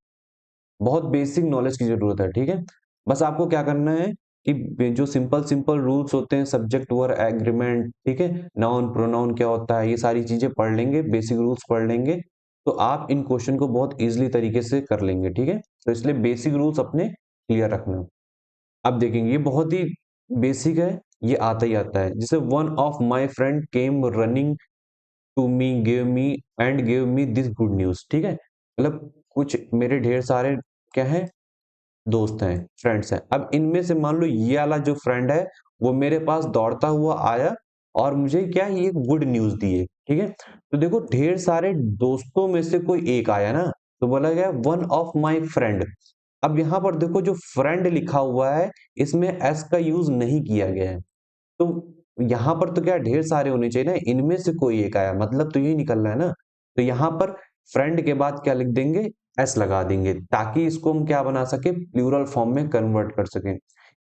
बहुत बेसिक नॉलेज की जरूरत है, ठीक है। बस आपको क्या करना है कि जो सिंपल सिंपल रूल्स होते हैं, सब्जेक्ट वर्ब एग्रीमेंट, ठीक है, नाउन प्रोनाउन क्या होता है, ये सारी चीजें पढ़ लेंगे, बेसिक रूल्स पढ़ लेंगे, तो आप इन क्वेश्चन को बहुत इजीली तरीके से कर लेंगे, ठीक है। तो इसलिए बेसिक रूल्स अपने क्लियर रखना। अब देखेंगे ये बहुत ही बेसिक है, ये आता ही आता है। जैसे one of my friend came running to me give me this good news, ठीक है। मतलब कुछ मेरे ढेर सारे क्या है, दोस्त हैं, फ्रेंड्स हैं। अब इनमें से मान लो ये वाला जो फ्रेंड है वो मेरे पास दौड़ता हुआ आया और मुझे क्या ये गुड न्यूज दी है, ठीक है। तो देखो ढेर सारे दोस्तों में से कोई एक आया ना, तो बोला गया वन ऑफ माई फ्रेंड। अब यहाँ पर देखो जो फ्रेंड लिखा हुआ है इसमें एस का यूज नहीं किया गया है, तो यहाँ पर तो क्या ढेर सारे होने चाहिए ना, इनमें से कोई एक आया, मतलब तो यही निकल रहा है ना। तो यहाँ पर फ्रेंड के बाद क्या लिख देंगे, एस लगा देंगे, ताकि इसको हम क्या बना सके, प्लूरल फॉर्म में कन्वर्ट कर सकें।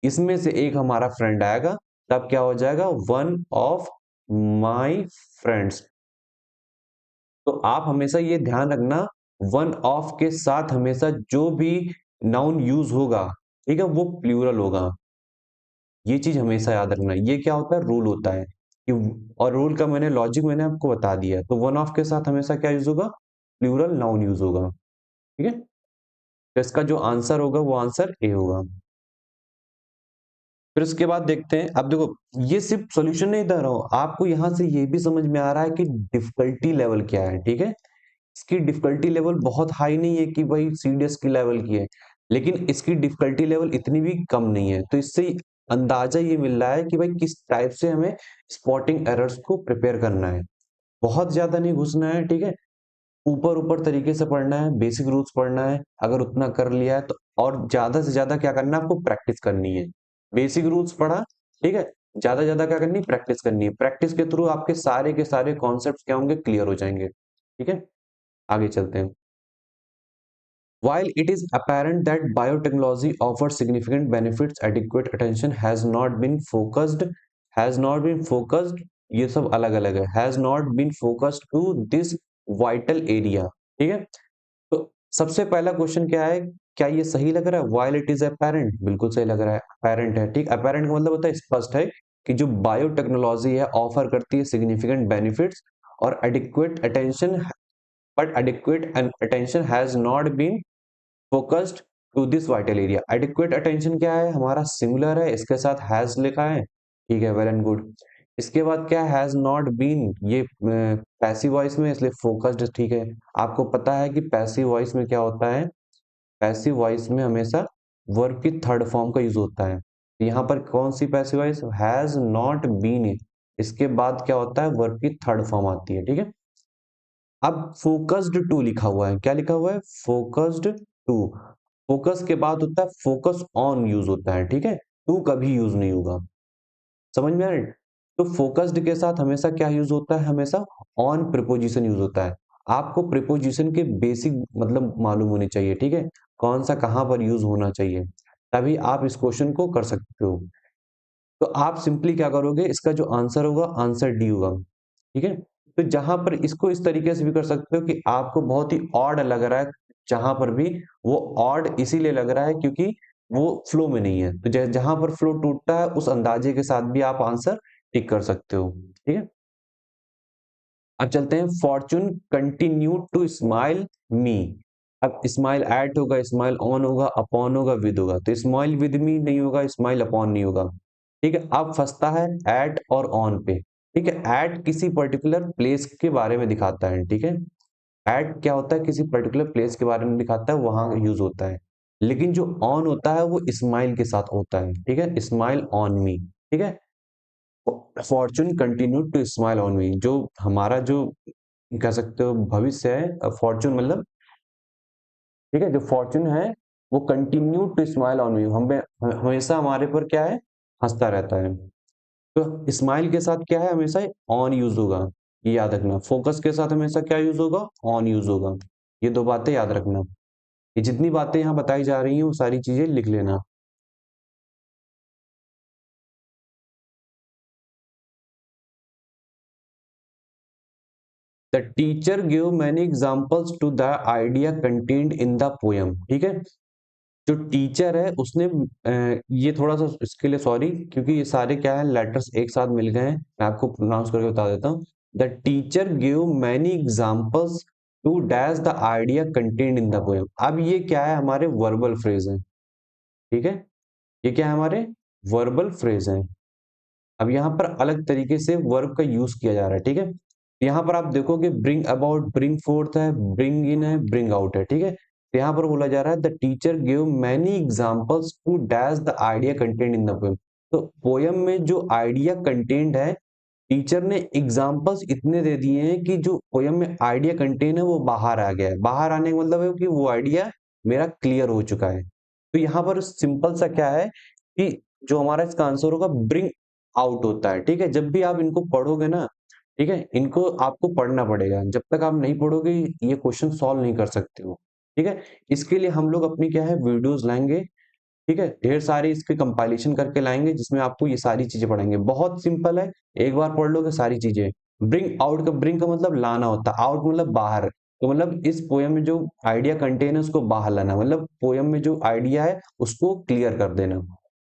इसमें से एक हमारा फ्रेंड आएगा, तब क्या हो जाएगा, वन ऑफ माई फ्रेंड्स। तो आप हमेशा ये ध्यान रखना, वन ऑफ के साथ हमेशा जो भी नाउन यूज होगा, ठीक है, वो प्लूरल होगा। ये चीज हमेशा याद रखना, ये क्या होता है, रूल होता है कि, और रूल का मैंने लॉजिक मैंने आपको बता दिया। तो वन ऑफ के साथ हमेशा क्या यूज होगा, प्लूरल नाउन यूज होगा, ठीक है। तो इसका जो आंसर होगा वो आंसर ए होगा। फिर उसके बाद देखते हैं, अब देखो ये सिर्फ सॉल्यूशन नहीं दे रहा हूं आपको, यहां से ये भी समझ में आ रहा है कि डिफिकल्टी लेवल क्या है, ठीक है। इसकी डिफिकल्टी लेवल बहुत हाई नहीं है कि भाई सीडीएस की लेवल की है, लेकिन इसकी डिफिकल्टी लेवल इतनी भी कम नहीं है। तो इससे अंदाजा ये मिल रहा है कि भाई किस टाइप से हमें स्पॉटिंग एरर्स को प्रिपेयर करना है। बहुत ज्यादा नहीं घुसना है, ठीक है, ऊपर ऊपर तरीके से पढ़ना है, बेसिक रूल्स पढ़ना है। अगर उतना कर लिया है तो, और ज्यादा से ज्यादा क्या करना है, आपको प्रैक्टिस करनी है। बेसिक रूल्स पढ़ा, ठीक है, ज्यादा ज्यादा क्या करनी है, प्रैक्टिस करनी है। प्रैक्टिस के थ्रू आपके सारे के सारे कॉन्सेप्ट क्या होंगे, क्लियर हो जाएंगे, ठीक है। आगे चलते हैं। While it is apparent that biotechnology offers significant benefits, adequate attention has not been focused, ये सब अलग अलग है, has not been focused to this vital area, ठीक है। तो सबसे पहला क्वेश्चन क्या है, क्या ये सही लग रहा है, while it is apparent, बिल्कुल सही लग रहा है, apparent है, ठीक। apparent का मतलब होता है स्पष्ट है कि जो बायोटेक्नोलॉजी है ऑफर करती है सिग्निफिकेंट बेनिफिट्स, और adequate attention, but adequate attention has not been focused to this vital area. Adequate attention क्या है, हमारा सिंगुलर है, इसके साथ हैज लिखा है, ठीक है, वेल एंड गुड। इसके बाद क्या, हैज नॉट बीन, ये पैसिव वॉइस में, इसलिए फोकस्ड, ठीक है। आपको पता है कि पैसिव वॉइस में क्या होता है, पैसिव वॉइस में हमेशा वर्ब की थर्ड फॉर्म का यूज होता है। यहाँ पर कौन सी passive voice, has not been, इसके बाद क्या होता है, वर्ब की थर्ड फॉर्म आती है, ठीक है। अब फोकस्ड टू लिखा हुआ है, क्या लिखा हुआ है, फोकस्ड टू। फोकस के बाद होता है फोकस ऑन यूज होता है, ठीक है, टू कभी यूज नहीं होगा, समझ में आ रहा है? तो फोकस्ड के साथ हमेशा क्या यूज होता है, हमेशा ऑन प्रिपोजिशन यूज होता है। आपको प्रिपोजिशन के बेसिक मतलब मालूम होने चाहिए, ठीक है, कौन सा कहाँ पर यूज होना चाहिए, तभी आप इस क्वेश्चन को कर सकते हो। तो आप सिंपली क्या करोगे, इसका जो आंसर होगा, आंसर डी होगा, ठीक है। तो जहां पर इसको इस तरीके से भी कर सकते हो कि आपको बहुत ही ऑड लग रहा है, जहां पर भी वो ऑड इसीलिए लग रहा है क्योंकि वो फ्लो में नहीं है, तो जहां पर फ्लो टूटता है उस अंदाजे के साथ भी आप आंसर टिक कर सकते हो, ठीक है। अब चलते हैं, फॉर्चून कंटिन्यू टू स्माइल मी। अब स्माइल एट होगा, स्माइल ऑन होगा, अपॉन होगा, विद होगा, तो स्माइल विद मी नहीं होगा, स्माइल अपॉन नहीं होगा, ठीक है। अब फंसता है एट और ऑन पे, ठीक है। एट किसी पर्टिकुलर प्लेस के बारे में दिखाता है, ठीक है। एट क्या होता है, किसी पर्टिकुलर प्लेस के बारे में दिखाता है, वहां यूज होता है। लेकिन जो ऑन होता है वो स्माइल के साथ होता है, ठीक है, स्माइल ऑन मी, ठीक है। Fortune continue to smile on me, जो हमारा जो कह सकते हो भविष्य है, फॉर्चून मतलब, ठीक है, जो फॉर्चून है वो continue to smile on me, हमें हमेशा हमारे पर क्या है, हंसता रहता है। तो स्माइल के साथ क्या है, हमेशा ऑन यूज होगा, ये याद रखना। फोकस के साथ हमेशा क्या यूज होगा, ऑन यूज होगा, ये दो बातें याद रखना। ये जितनी बातें यहाँ बताई जा रही हैं वो सारी चीजें लिख लेना। The teacher give many examples to the idea contained in the poem, ठीक है। जो टीचर है उसने ये थोड़ा सा इसके लिए सॉरी, क्योंकि ये सारे क्या है, लेटर्स एक साथ मिल गए हैं, मैं आपको प्रोनाउंस करके बता देता हूँ। The teacher give many examples to dash the idea contained in the poem. अब ये क्या है, हमारे वर्बल फ्रेज है, ठीक है, ये क्या है, हमारे वर्बल फ्रेज है। अब यहाँ पर अलग तरीके से वर्ब का यूज किया जा रहा है, ठीक है। यहाँ पर आप देखोगे ब्रिंग अबाउट, ब्रिंग फोर्थ है, ब्रिंग इन है, ब्रिंग आउट है, ठीक है। तो यहाँ पर बोला जा रहा है the teacher give many examples to dash the idea content in the poem. तो पोयम में जो आइडिया कंटेंट है, टीचर ने एग्जांपल्स इतने दे दिए हैं कि जो पोयम में आइडिया कंटेंट है वो बाहर आ गया है। बाहर आने का मतलब है कि वो आइडिया मेरा क्लियर हो चुका है। तो यहाँ पर सिंपल सा क्या है कि जो हमारा इसका आंसर होगा ब्रिंग आउट होता है, ठीक है। जब भी आप इनको पढ़ोगे ना, ठीक है, इनको आपको पढ़ना पड़ेगा, जब तक आप नहीं पढ़ोगे ये क्वेश्चन सॉल्व नहीं कर सकते हो, ठीक है। इसके लिए हम लोग अपनी क्या है, वीडियोस लाएंगे, ठीक है, ढेर सारे इसके कंपाइलेशन करके लाएंगे जिसमें आपको ये सारी चीजें पढ़ाएंगे। बहुत सिंपल है, एक बार पढ़ लोगे सारी चीजें। ब्रिंग आउट का, ब्रिंग का मतलब लाना होता है, आउट मतलब बाहर, तो मतलब इस पोयम में जो आइडिया कंटेन है उसको बाहर लाना, मतलब पोयम में जो आइडिया है उसको क्लियर कर देना।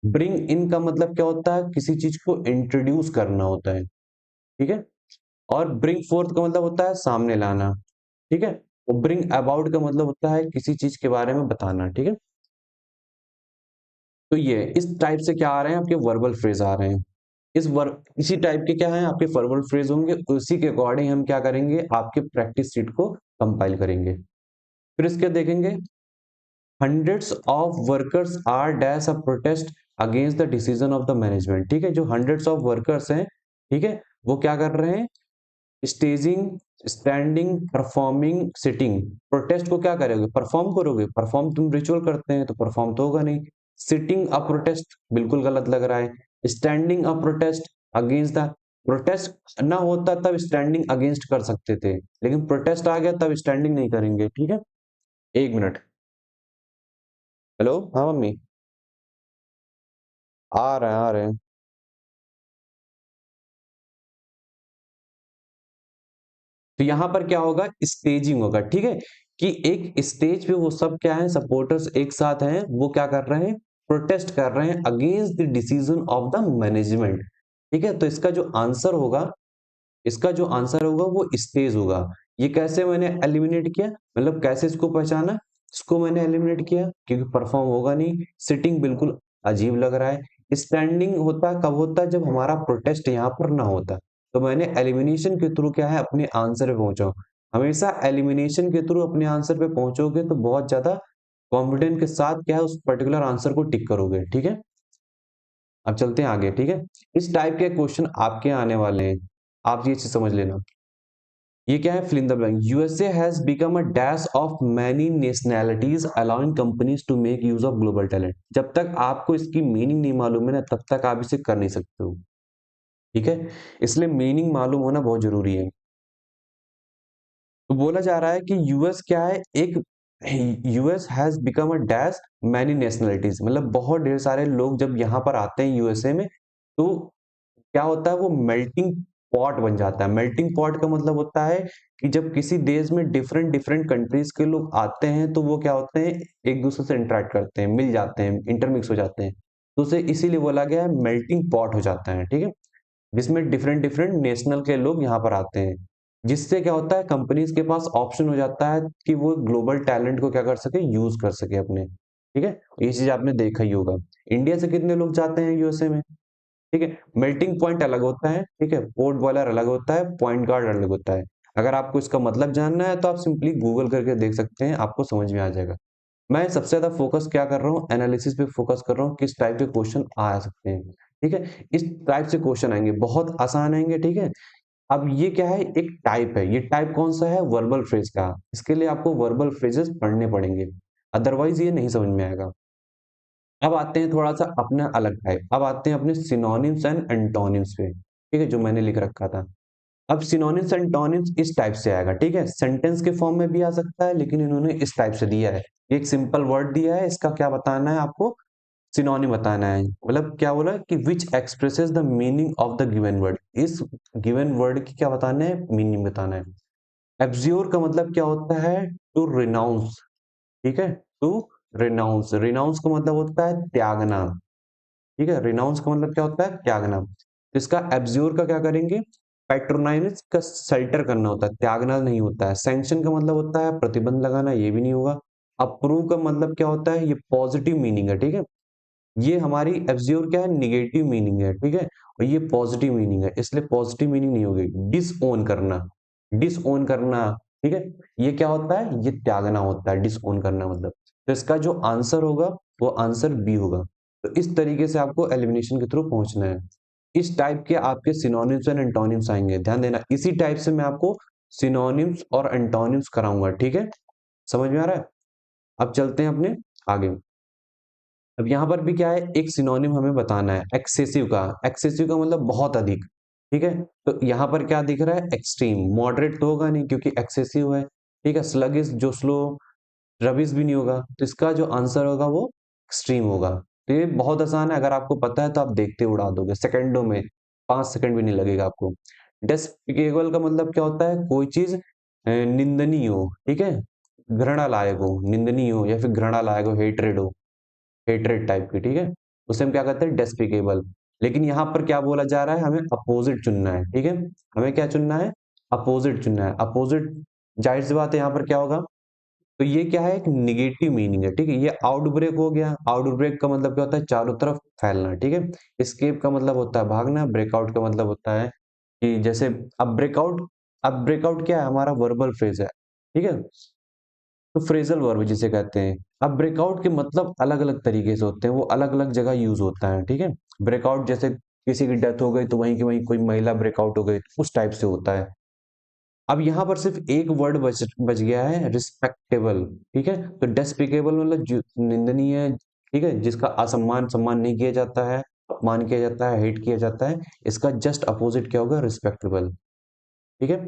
ब्रिंग इन का मतलब क्या होता है, किसी चीज को इंट्रोड्यूस करना होता है, ठीक है। और ब्रिंग फोर्थ का मतलब होता है सामने लाना, ठीक है। और ब्रिंग अबाउट का मतलब होता है किसी चीज के बारे में बताना, ठीक है। तो ये इस टाइप से क्या आ रहे हैं, आपके वर्बल फ्रेज आ रहे हैं। इसी टाइप के क्या है आपके वर्बल फ्रेज होंगे, उसी के अकॉर्डिंग हम क्या करेंगे, आपके प्रैक्टिस सीट को कंपाइल करेंगे। फिर इसके देखेंगे, hundreds of workers are dash a protest against the decision of the management, ठीक है। जो हंड्रेड्स ऑफ वर्कर्स हैं, ठीक है, वो क्या कर रहे हैं, staging, standing, performing, sitting. Protest को क्या करोगे, परफॉर्म करोगे, परफॉर्म तुम रिचुअल करते हैं तो परफॉर्म तो होगा नहीं। सिटिंग अ प्रोटेस्ट बिल्कुल गलत लग रहा है। Standing a protest against the, protest ना होता तब स्टैंडिंग अगेंस्ट कर सकते थे, लेकिन प्रोटेस्ट आ गया तब स्टैंडिंग नहीं करेंगे, ठीक है। एक मिनट, हेलो, हाँ मम्मी, आ रहे हैं आ रहे हैं। तो यहां पर क्या होगा, स्टेजिंग होगा, ठीक है, कि एक स्टेज पे वो सब क्या है, सपोर्टर्स एक साथ हैं, वो क्या कर रहे हैं, प्रोटेस्ट कर रहे हैं against the decision of the management, ठीक है। तो इसका जो आंसर होगा, इसका जो आंसर होगा वो स्टेज होगा। ये कैसे मैंने एलिमिनेट किया, मतलब कैसे इसको पहचाना, इसको मैंने एलिमिनेट किया क्योंकि परफॉर्म होगा नहीं। सिटिंग बिल्कुल अजीब लग रहा है। स्टैंडिंग होता कब होता है, जब हमारा प्रोटेस्ट यहाँ पर ना होता। तो मैंने एलिमिनेशन के थ्रू क्या है अपने आंसर पे पहुंचा। हमेशा एलिमिनेशन के थ्रू अपने आंसर पे पहुंचोगे तो बहुत ज्यादा कॉन्फिडेंस के साथ क्या है उस पर्टिकुलर आंसर को टिक करोगे। ठीक है, अब चलते हैं आगे। ठीक है, इस टाइप के क्वेश्चन आपके आने वाले हैं, आप ये चीज समझ लेना। ये क्या है, fill in the blank. USA has become a dash of many nationalities allowing companies to make use of global talent. जब तक आपको इसकी मीनिंग नहीं मालूम है ना, तब तक आप इसे कर नहीं सकते हो। ठीक है, इसलिए मीनिंग मालूम होना बहुत जरूरी है। तो बोला जा रहा है कि यूएस क्या है, एक US has become a dash many nationalities, मतलब बहुत ढेर सारे लोग जब यहाँ पर आते हैं यूएसए में, तो क्या होता है वो मेल्टिंग पॉट बन जाता है। मेल्टिंग पॉट का मतलब होता है कि जब किसी देश में डिफरेंट डिफरेंट कंट्रीज के लोग आते हैं तो वो क्या होते हैं, एक दूसरे से इंटरेक्ट करते हैं, मिल जाते हैं, इंटरमिक्स हो जाते हैं। तो उसे इसीलिए बोला गया है मेल्टिंग पॉट हो जाता है। ठीक है, जिसमें डिफरेंट डिफरेंट नेशनल के लोग यहाँ पर आते हैं, जिससे क्या होता है कंपनीज के पास ऑप्शन हो जाता है कि वो ग्लोबल टैलेंट को क्या कर सके, यूज कर सके अपने। ठीक है, ये चीज आपने देखा ही होगा। इंडिया से कितने लोग जाते हैं यूएसए में। ठीक है, मेल्टिंग पॉइंट अलग होता है, ठीक है, पोर्ट बॉयलर अलग होता है, पॉइंट गार्ड अलग होता है। अगर आपको इसका मतलब जानना है तो आप सिंपली गूगल करके देख सकते हैं, आपको समझ में आ जाएगा। मैं सबसे ज्यादा फोकस क्या कर रहा हूँ, एनालिसिस पे फोकस कर रहा हूँ, किस टाइप के क्वेश्चन आ सकते हैं। ठीक है, इस टाइप से क्वेश्चन आएंगे, बहुत आसान आएंगे। ठीक है, अब ये क्या है, एक टाइप है। ये टाइप कौन सा है, वर्बल फ्रेज का। इसके लिए आपको वर्बल फ्रेजेस पढ़ने पड़ेंगे, अदरवाइज ये नहीं समझ में आएगा। अब आते हैं थोड़ा सा अपना अलग टाइप, अब आते हैं अपने सिनोनिम्स एंड एंटोनिम्स पे। ठीक है, जो मैंने लिख रखा था। अब सिनोनिम्स एंटोनिम्स इस टाइप से आएगा। ठीक है, सेंटेंस के फॉर्म में भी आ सकता है, लेकिन इन्होंने इस टाइप से दिया है। एक सिंपल वर्ड दिया है, इसका क्या बताना है आपको, सिनोनिम बताना है। मतलब क्या बोला कि which expresses the meaning of the given word, इस गिवन वर्ड की क्या बताना है, मीनिंग बताना है। एब्ज्योर का मतलब क्या होता है, टू रिनाउंस। ठीक है, टू रिनाउंस, रिनाउंस का मतलब होता है त्यागना। ठीक है, रिनाउंस का मतलब क्या होता है, त्यागना। तो इसका एब्ज्योर का क्या करेंगे, पैट्रोनाइज का शेल्टर करना होता है, त्यागना नहीं होता है। सैंक्शन का मतलब होता है प्रतिबंध लगाना, ये भी नहीं होगा। अप्रूव का मतलब क्या होता है, ये पॉजिटिव मीनिंग है। ठीक है, ये हमारी एब्ज्योर क्या है, निगेटिव मीनिंग है। ठीक है, और ये पॉजिटिव मीनिंग है, इसलिए पॉजिटिव मीनिंग नहीं होगी। डिसओन करना, डिसओन करना। ठीक है, ये क्या होता है, ये त्यागना होता है, डिसओन करना मतलब। तो इसका जो आंसर होगा वो आंसर बी होगा। तो इस तरीके से आपको एलिमिनेशन के थ्रू पहुंचना है। इस टाइप के आपके सिनोनिम्स एंड एंटोनिम्स आएंगे, ध्यान देना। इसी टाइप से मैं आपको सिनोनिम्स और एंटोनिम्स कराऊंगा। ठीक है, समझ में आ रहा है। अब चलते हैं अपने आगे। अब यहाँ पर भी क्या है, एक सिनोनिम हमें बताना है, एक्सेसिव का। एक्सेसिव का मतलब बहुत अधिक। ठीक है, तो यहाँ पर क्या दिख रहा है, एक्सट्रीम। मॉडरेट तो होगा नहीं क्योंकि एक्सेसिव है। ठीक है, स्लगिश जो स्लो, रबिश भी नहीं होगा। तो इसका जो आंसर होगा वो एक्सट्रीम होगा। तो ये बहुत आसान है, अगर आपको पता है तो आप देखते उड़ा दोगे सेकंडों में, 5 सेकंड भी नहीं लगेगा आपको। डेस्पिकेबल का मतलब क्या होता है, कोई चीज निंदनीय हो। ठीक है, घृणा लायक हो, निंदनीय हो या फिर घृणा लायक हो, हेट्रेड हो, हेट्रेड टाइप की। ठीक है, उसे हम क्या कहते हैं, डेस्पिकेबल। लेकिन यहाँ पर क्या बोला जा रहा है, हमें अपोजिट चुनना है। ठीक है, हमें क्या चुनना है, अपोजिट चुनना है। अपोजिट, जाहिर सी बात है यहाँ पर क्या होगा, तो ये क्या है, एक निगेटिव मीनिंग है। ठीक है, ये आउटब्रेक हो गया। आउटब्रेक का मतलब क्या होता है, चारों तरफ फैलना। ठीक है, एस्केप का मतलब होता है भागना। ब्रेकआउट का मतलब होता है कि जैसे, अब ब्रेकआउट, अब ब्रेकआउट क्या है, हमारा वर्बल फ्रेज है। ठीक है, तो फ्रेजल वर्ब जिसे कहते हैं। अब ब्रेकआउट के मतलब अलग अलग तरीके से होते हैं, वो अलग अलग जगह यूज होता है। ठीक है, ब्रेकआउट जैसे किसी की डेथ हो गई तो वहीं की वहीं कोई महिला ब्रेकआउट हो गई, उस टाइप से होता है। अब यहाँ पर सिर्फ एक वर्ड बच बच गया है, रिस्पेक्टेबल। ठीक है, तो डेस्पिकेबल मतलब निंदनीय है। ठीक है, जिसका असम्मान, सम्मान नहीं किया जाता है, अपमान किया जाता है, हेट किया जाता है। इसका जस्ट अपोजिट क्या होगा, रिस्पेक्टेबल। ठीक है,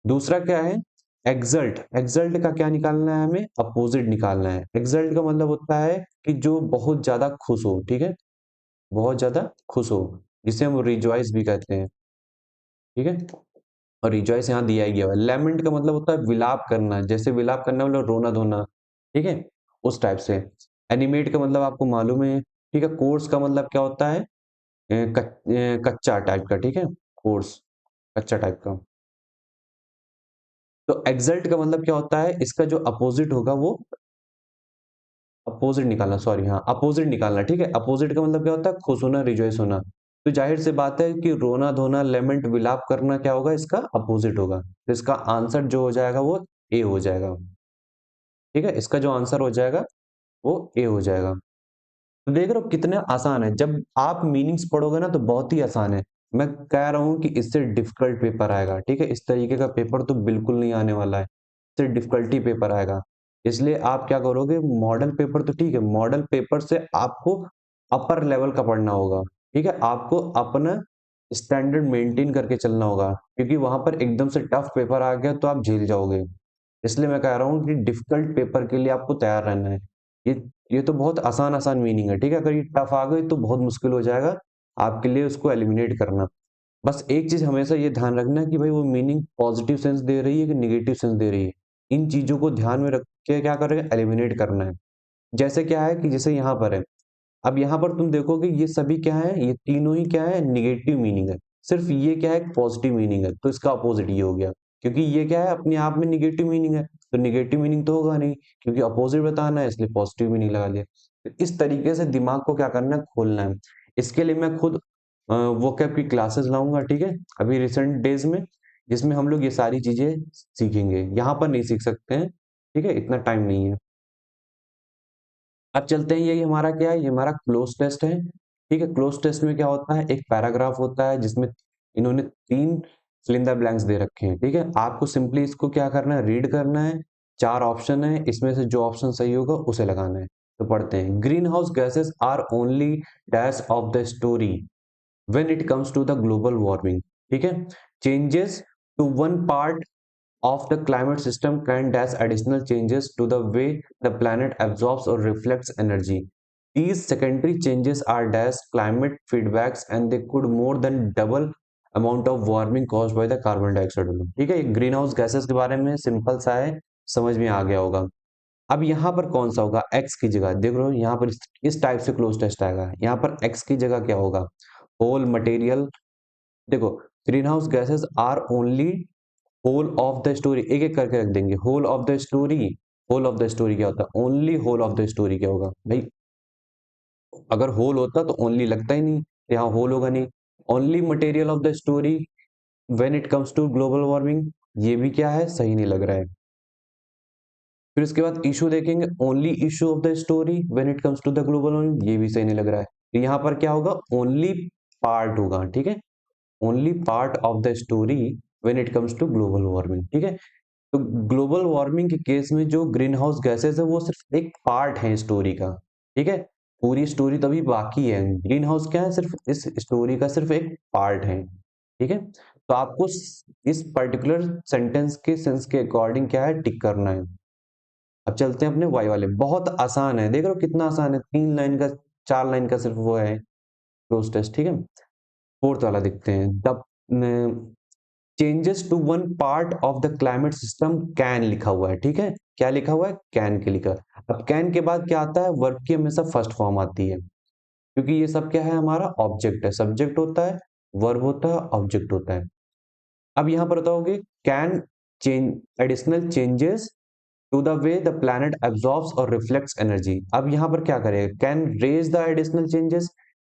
दूसरा क्या है, एक्सल्ट। एक्सल्ट का क्या निकालना है, हमें अपोजिट निकालना है। एक्सल्ट का मतलब होता है कि जो बहुत ज्यादा खुश हो। ठीक है, बहुत ज्यादा खुश हो, जिसे हम रिजॉइस भी कहते हैं। ठीक है, और रिजॉइस यहाँ दिया ही गया है। लेमेंट का मतलब होता है विलाप करना, जैसे विलाप करना मतलब रोना धोना। ठीक है, उस टाइप से। एनिमेट का मतलब आपको मालूम है। ठीक है, कोर्स का मतलब क्या होता है, कच्चा टाइप का। ठीक है, कोर्स, कच्चा टाइप का। तो एक्सल्ट का मतलब क्या होता है, इसका जो अपोजिट होगा वो अपोजिट निकालना, सॉरी, हाँ अपोजिट निकालना, ठीक है। अपोजिट का मतलब क्या होता है? खुश होना, रिजॉइस होना। तो जाहिर सी बात है कि रोना धोना, लेमेंट, विलाप करना क्या होगा? इसका अपोजिट होगा। तो इसका आंसर जो हो जाएगा वो ए हो जाएगा, ठीक है। इसका जो आंसर हो जाएगा वो ए हो जाएगा। तो देख रहे हो कितने आसान है। जब आप मीनिंग्स पढ़ोगे ना तो बहुत ही आसान है। मैं कह रहा हूं कि इससे डिफिकल्ट पेपर आएगा, ठीक है। इस तरीके का पेपर तो बिल्कुल नहीं आने वाला है, इससे डिफिकल्टी पेपर आएगा। इसलिए आप क्या करोगे? मॉडल पेपर तो ठीक है, मॉडल पेपर से आपको अपर लेवल का पढ़ना होगा, ठीक है। आपको अपना स्टैंडर्ड मेंटेन करके चलना होगा, क्योंकि वहां पर एकदम से टफ पेपर आ गया तो आप झेल जाओगे। इसलिए मैं कह रहा हूँ कि डिफिकल्ट पेपर के लिए आपको तैयार रहना है। ये ये तो बहुत आसान आसान मीनिंग है, ठीक है। अगर ये टफ आ गई तो बहुत मुश्किल हो जाएगा आपके लिए उसको एलिमिनेट करना। बस एक चीज हमेशा ये ध्यान रखना है कि भाई वो मीनिंग पॉजिटिव सेंस दे रही है कि नेगेटिव सेंस दे रही है। इन चीजों को ध्यान में रख के क्या करेंगे? एलिमिनेट करना है। जैसे क्या है कि जैसे यहाँ पर है, अब यहाँ पर तुम देखोगे ये सभी क्या है? ये तीनों ही क्या है? निगेटिव मीनिंग है। सिर्फ ये क्या है? पॉजिटिव मीनिंग है। तो इसका अपोजिट ये हो गया, क्योंकि ये क्या है? अपने आप में निगेटिव मीनिंग है, तो निगेटिव मीनिंग तो होगा नहीं, क्योंकि अपोजिट बताना है इसलिए पॉजिटिव मीनिंग लगा लिया। तो इस तरीके से दिमाग को क्या करना है? खोलना है। इसके लिए मैं खुद वोकैब की क्लासेस लाऊंगा, ठीक है, अभी रिसेंट डेज में, जिसमें हम लोग ये सारी चीजें सीखेंगे। यहाँ पर नहीं सीख सकते हैं, ठीक है, इतना टाइम नहीं है। अब चलते हैं, यही हमारा क्या है? ये हमारा क्लोज टेस्ट है, ठीक है। क्लोज टेस्ट में क्या होता है? एक पैराग्राफ होता है जिसमें इन्होंने 3 फिल इन द ब्लैंक्स दे रखे हैं, ठीक है। आपको सिंपली इसको क्या करना है? रीड करना है। 4 ऑप्शन है, इसमें से जो ऑप्शन सही होगा उसे लगाना है। तो पढ़ते हैं। Green house gases are only dash of the story when it comes to the global warming, ठीक है। changes to one part of the climate system can dash additional changes to the way the planet absorbs or reflects energy. These secondary changes are dash climate feedbacks and they could more than double amount of warming caused by the carbon dioxide alone। ठीक है, ग्रीन हाउस गैसेस के बारे में सिंपल सा है, समझ में आ गया होगा। अब यहाँ पर कौन सा होगा? एक्स की जगह देख रहे हो, यहाँ पर इस टाइप से क्लोज टेस्ट आएगा। यहाँ पर एक्स की जगह क्या होगा? Whole material. देखो, green house gases are only whole of the story, एक एक करके रख देंगे। Whole of the story, whole of the story क्या होता है? Only whole of the story क्या होगा भाई? अगर होल होता तो ओनली लगता ही नहीं, यहाँ होल होगा नहीं। Only material of the story when it comes to global warming, ये भी क्या है? सही नहीं लग रहा है। फिर उसके बाद इशू देखेंगे, only issue of the story when it comes to the global warming, ये भी सही नहीं लग रहा है। तो यहाँ पर क्या होगा? ओनली पार्ट होगा, ठीक है, only part of the story when it comes to global warming, ठीक है। तो ग्लोबल वार्मिंग के केस में जो ग्रीन हाउस गैसेस है वो सिर्फ एक पार्ट है स्टोरी का, ठीक है। पूरी स्टोरी तभी बाकी है। ग्रीन हाउस क्या है? सिर्फ इस स्टोरी का सिर्फ एक पार्ट है, ठीक है। तो आपको इस पर्टिकुलर सेंटेंस के सेंस के अकॉर्डिंग क्या है? टिक करना है। अब चलते हैं अपने वाई वाले। बहुत आसान है, देख रहे हो कितना आसान है। 3 लाइन का, 4 लाइन का सिर्फ वो है क्लोज टेस्ट, ठीक है। फोर्थ वाला देखते हैं। The changes to one part of the climate system can लिखा हुआ है, ठीक है। क्या लिखा हुआ है? कैन के लिखा। अब कैन के बाद क्या आता है? वर्ब की हमेशा फर्स्ट फॉर्म आती है, क्योंकि ये सब क्या है? हमारा ऑब्जेक्ट है। सब्जेक्ट होता है, वर्ब होता है, ऑब्जेक्ट होता है। अब यहां पर बताओगे can change additional changes to the way the planet absorbs और रिफ्लेक्ट्स एनर्जी। अब यहां पर क्या करेगा? Can raise the additional changes,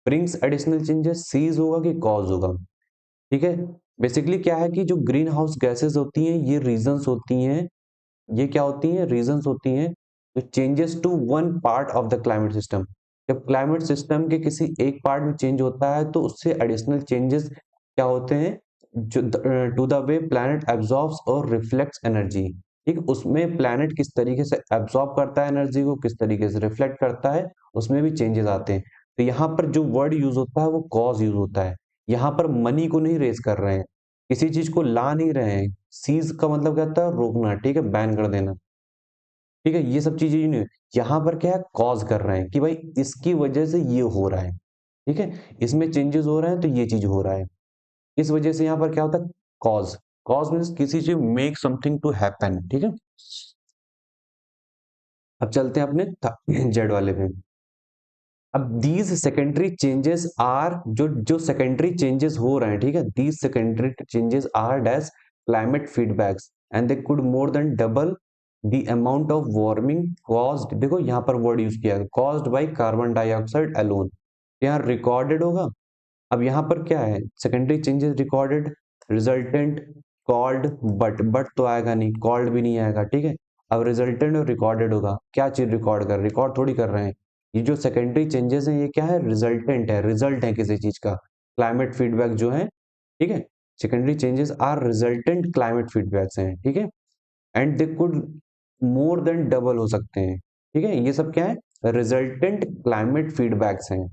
brings additional changes, सीज होगा कि कॉज होगा, ठीक है। बेसिकली क्या है कि जो ग्रीन हाउस गैसेस होती हैं ये रीजंस होती हैं, ये क्या होती हैं? रीजंस होती हैं जो changes to one part of the climate system. जब क्लाइमेट सिस्टम के किसी एक पार्ट में चेंज होता है तो उससे एडिशनल चेंजेस क्या होते हैं? जो to the way planet absorbs और रिफ्लेक्ट्स एनर्जी, ठीक, उसमें प्लैनेट किस तरीके से एब्जॉर्ब करता है एनर्जी को, किस तरीके से रिफ्लेक्ट करता है, उसमें भी चेंजेस आते हैं। तो यहाँ पर जो वर्ड यूज होता है वो कॉज यूज होता है। यहाँ पर मनी को नहीं रेज कर रहे हैं, किसी चीज को ला नहीं रहे हैं। सीज का मतलब क्या होता है? रोकना, ठीक है, बैन कर देना, ठीक है। ये सब चीजें नहीं, यहाँ पर क्या है? कॉज कर रहे हैं कि भाई इसकी वजह से ये हो रहा है, ठीक है, इसमें चेंजेस हो रहे हैं तो ये चीज हो रहा है। इस वजह से यहाँ पर क्या होता है? कॉज। कॉज मीन्स किसी चीज मेक समथिंग टू हैपन, ठीक है। अब चलते हैं अपने जेड वाले पे। अब दीज सेकेंडरी चेंजेस आर, जो जो सेकेंडरी चेंजेस हो रहे हैं, ठीक है, these secondary changes are dash climate feedbacks and they could more than double the amount of warming caused, देखो यहाँ पर वर्ड यूज किया है caused by carbon dioxide alone, यहाँ रिकॉर्डेड होगा। अब यहाँ पर क्या है, secondary changes recorded, resultant, called, but तो आएगा नहीं, कॉल्ड भी नहीं आएगा, ठीक है। अब रिजल्टेंट और रिकॉर्डेड होगा, क्या चीज रिकॉर्ड कर, रिकॉर्ड थोड़ी कर रहे हैं। ये जो सेकेंडरी चेंजेस हैं ये क्या है, रिजल्टेंट है, रिजल्ट है किसी चीज का, क्लाइमेट फीडबैक जो है, ठीक है। Secondary changes are resultant climate feedbacks हैं, ठीक है। And they could more than double हो सकते हैं, ठीक है। ये सब क्या है, रिजल्टेंट क्लाइमेट फीडबैक्स हैं,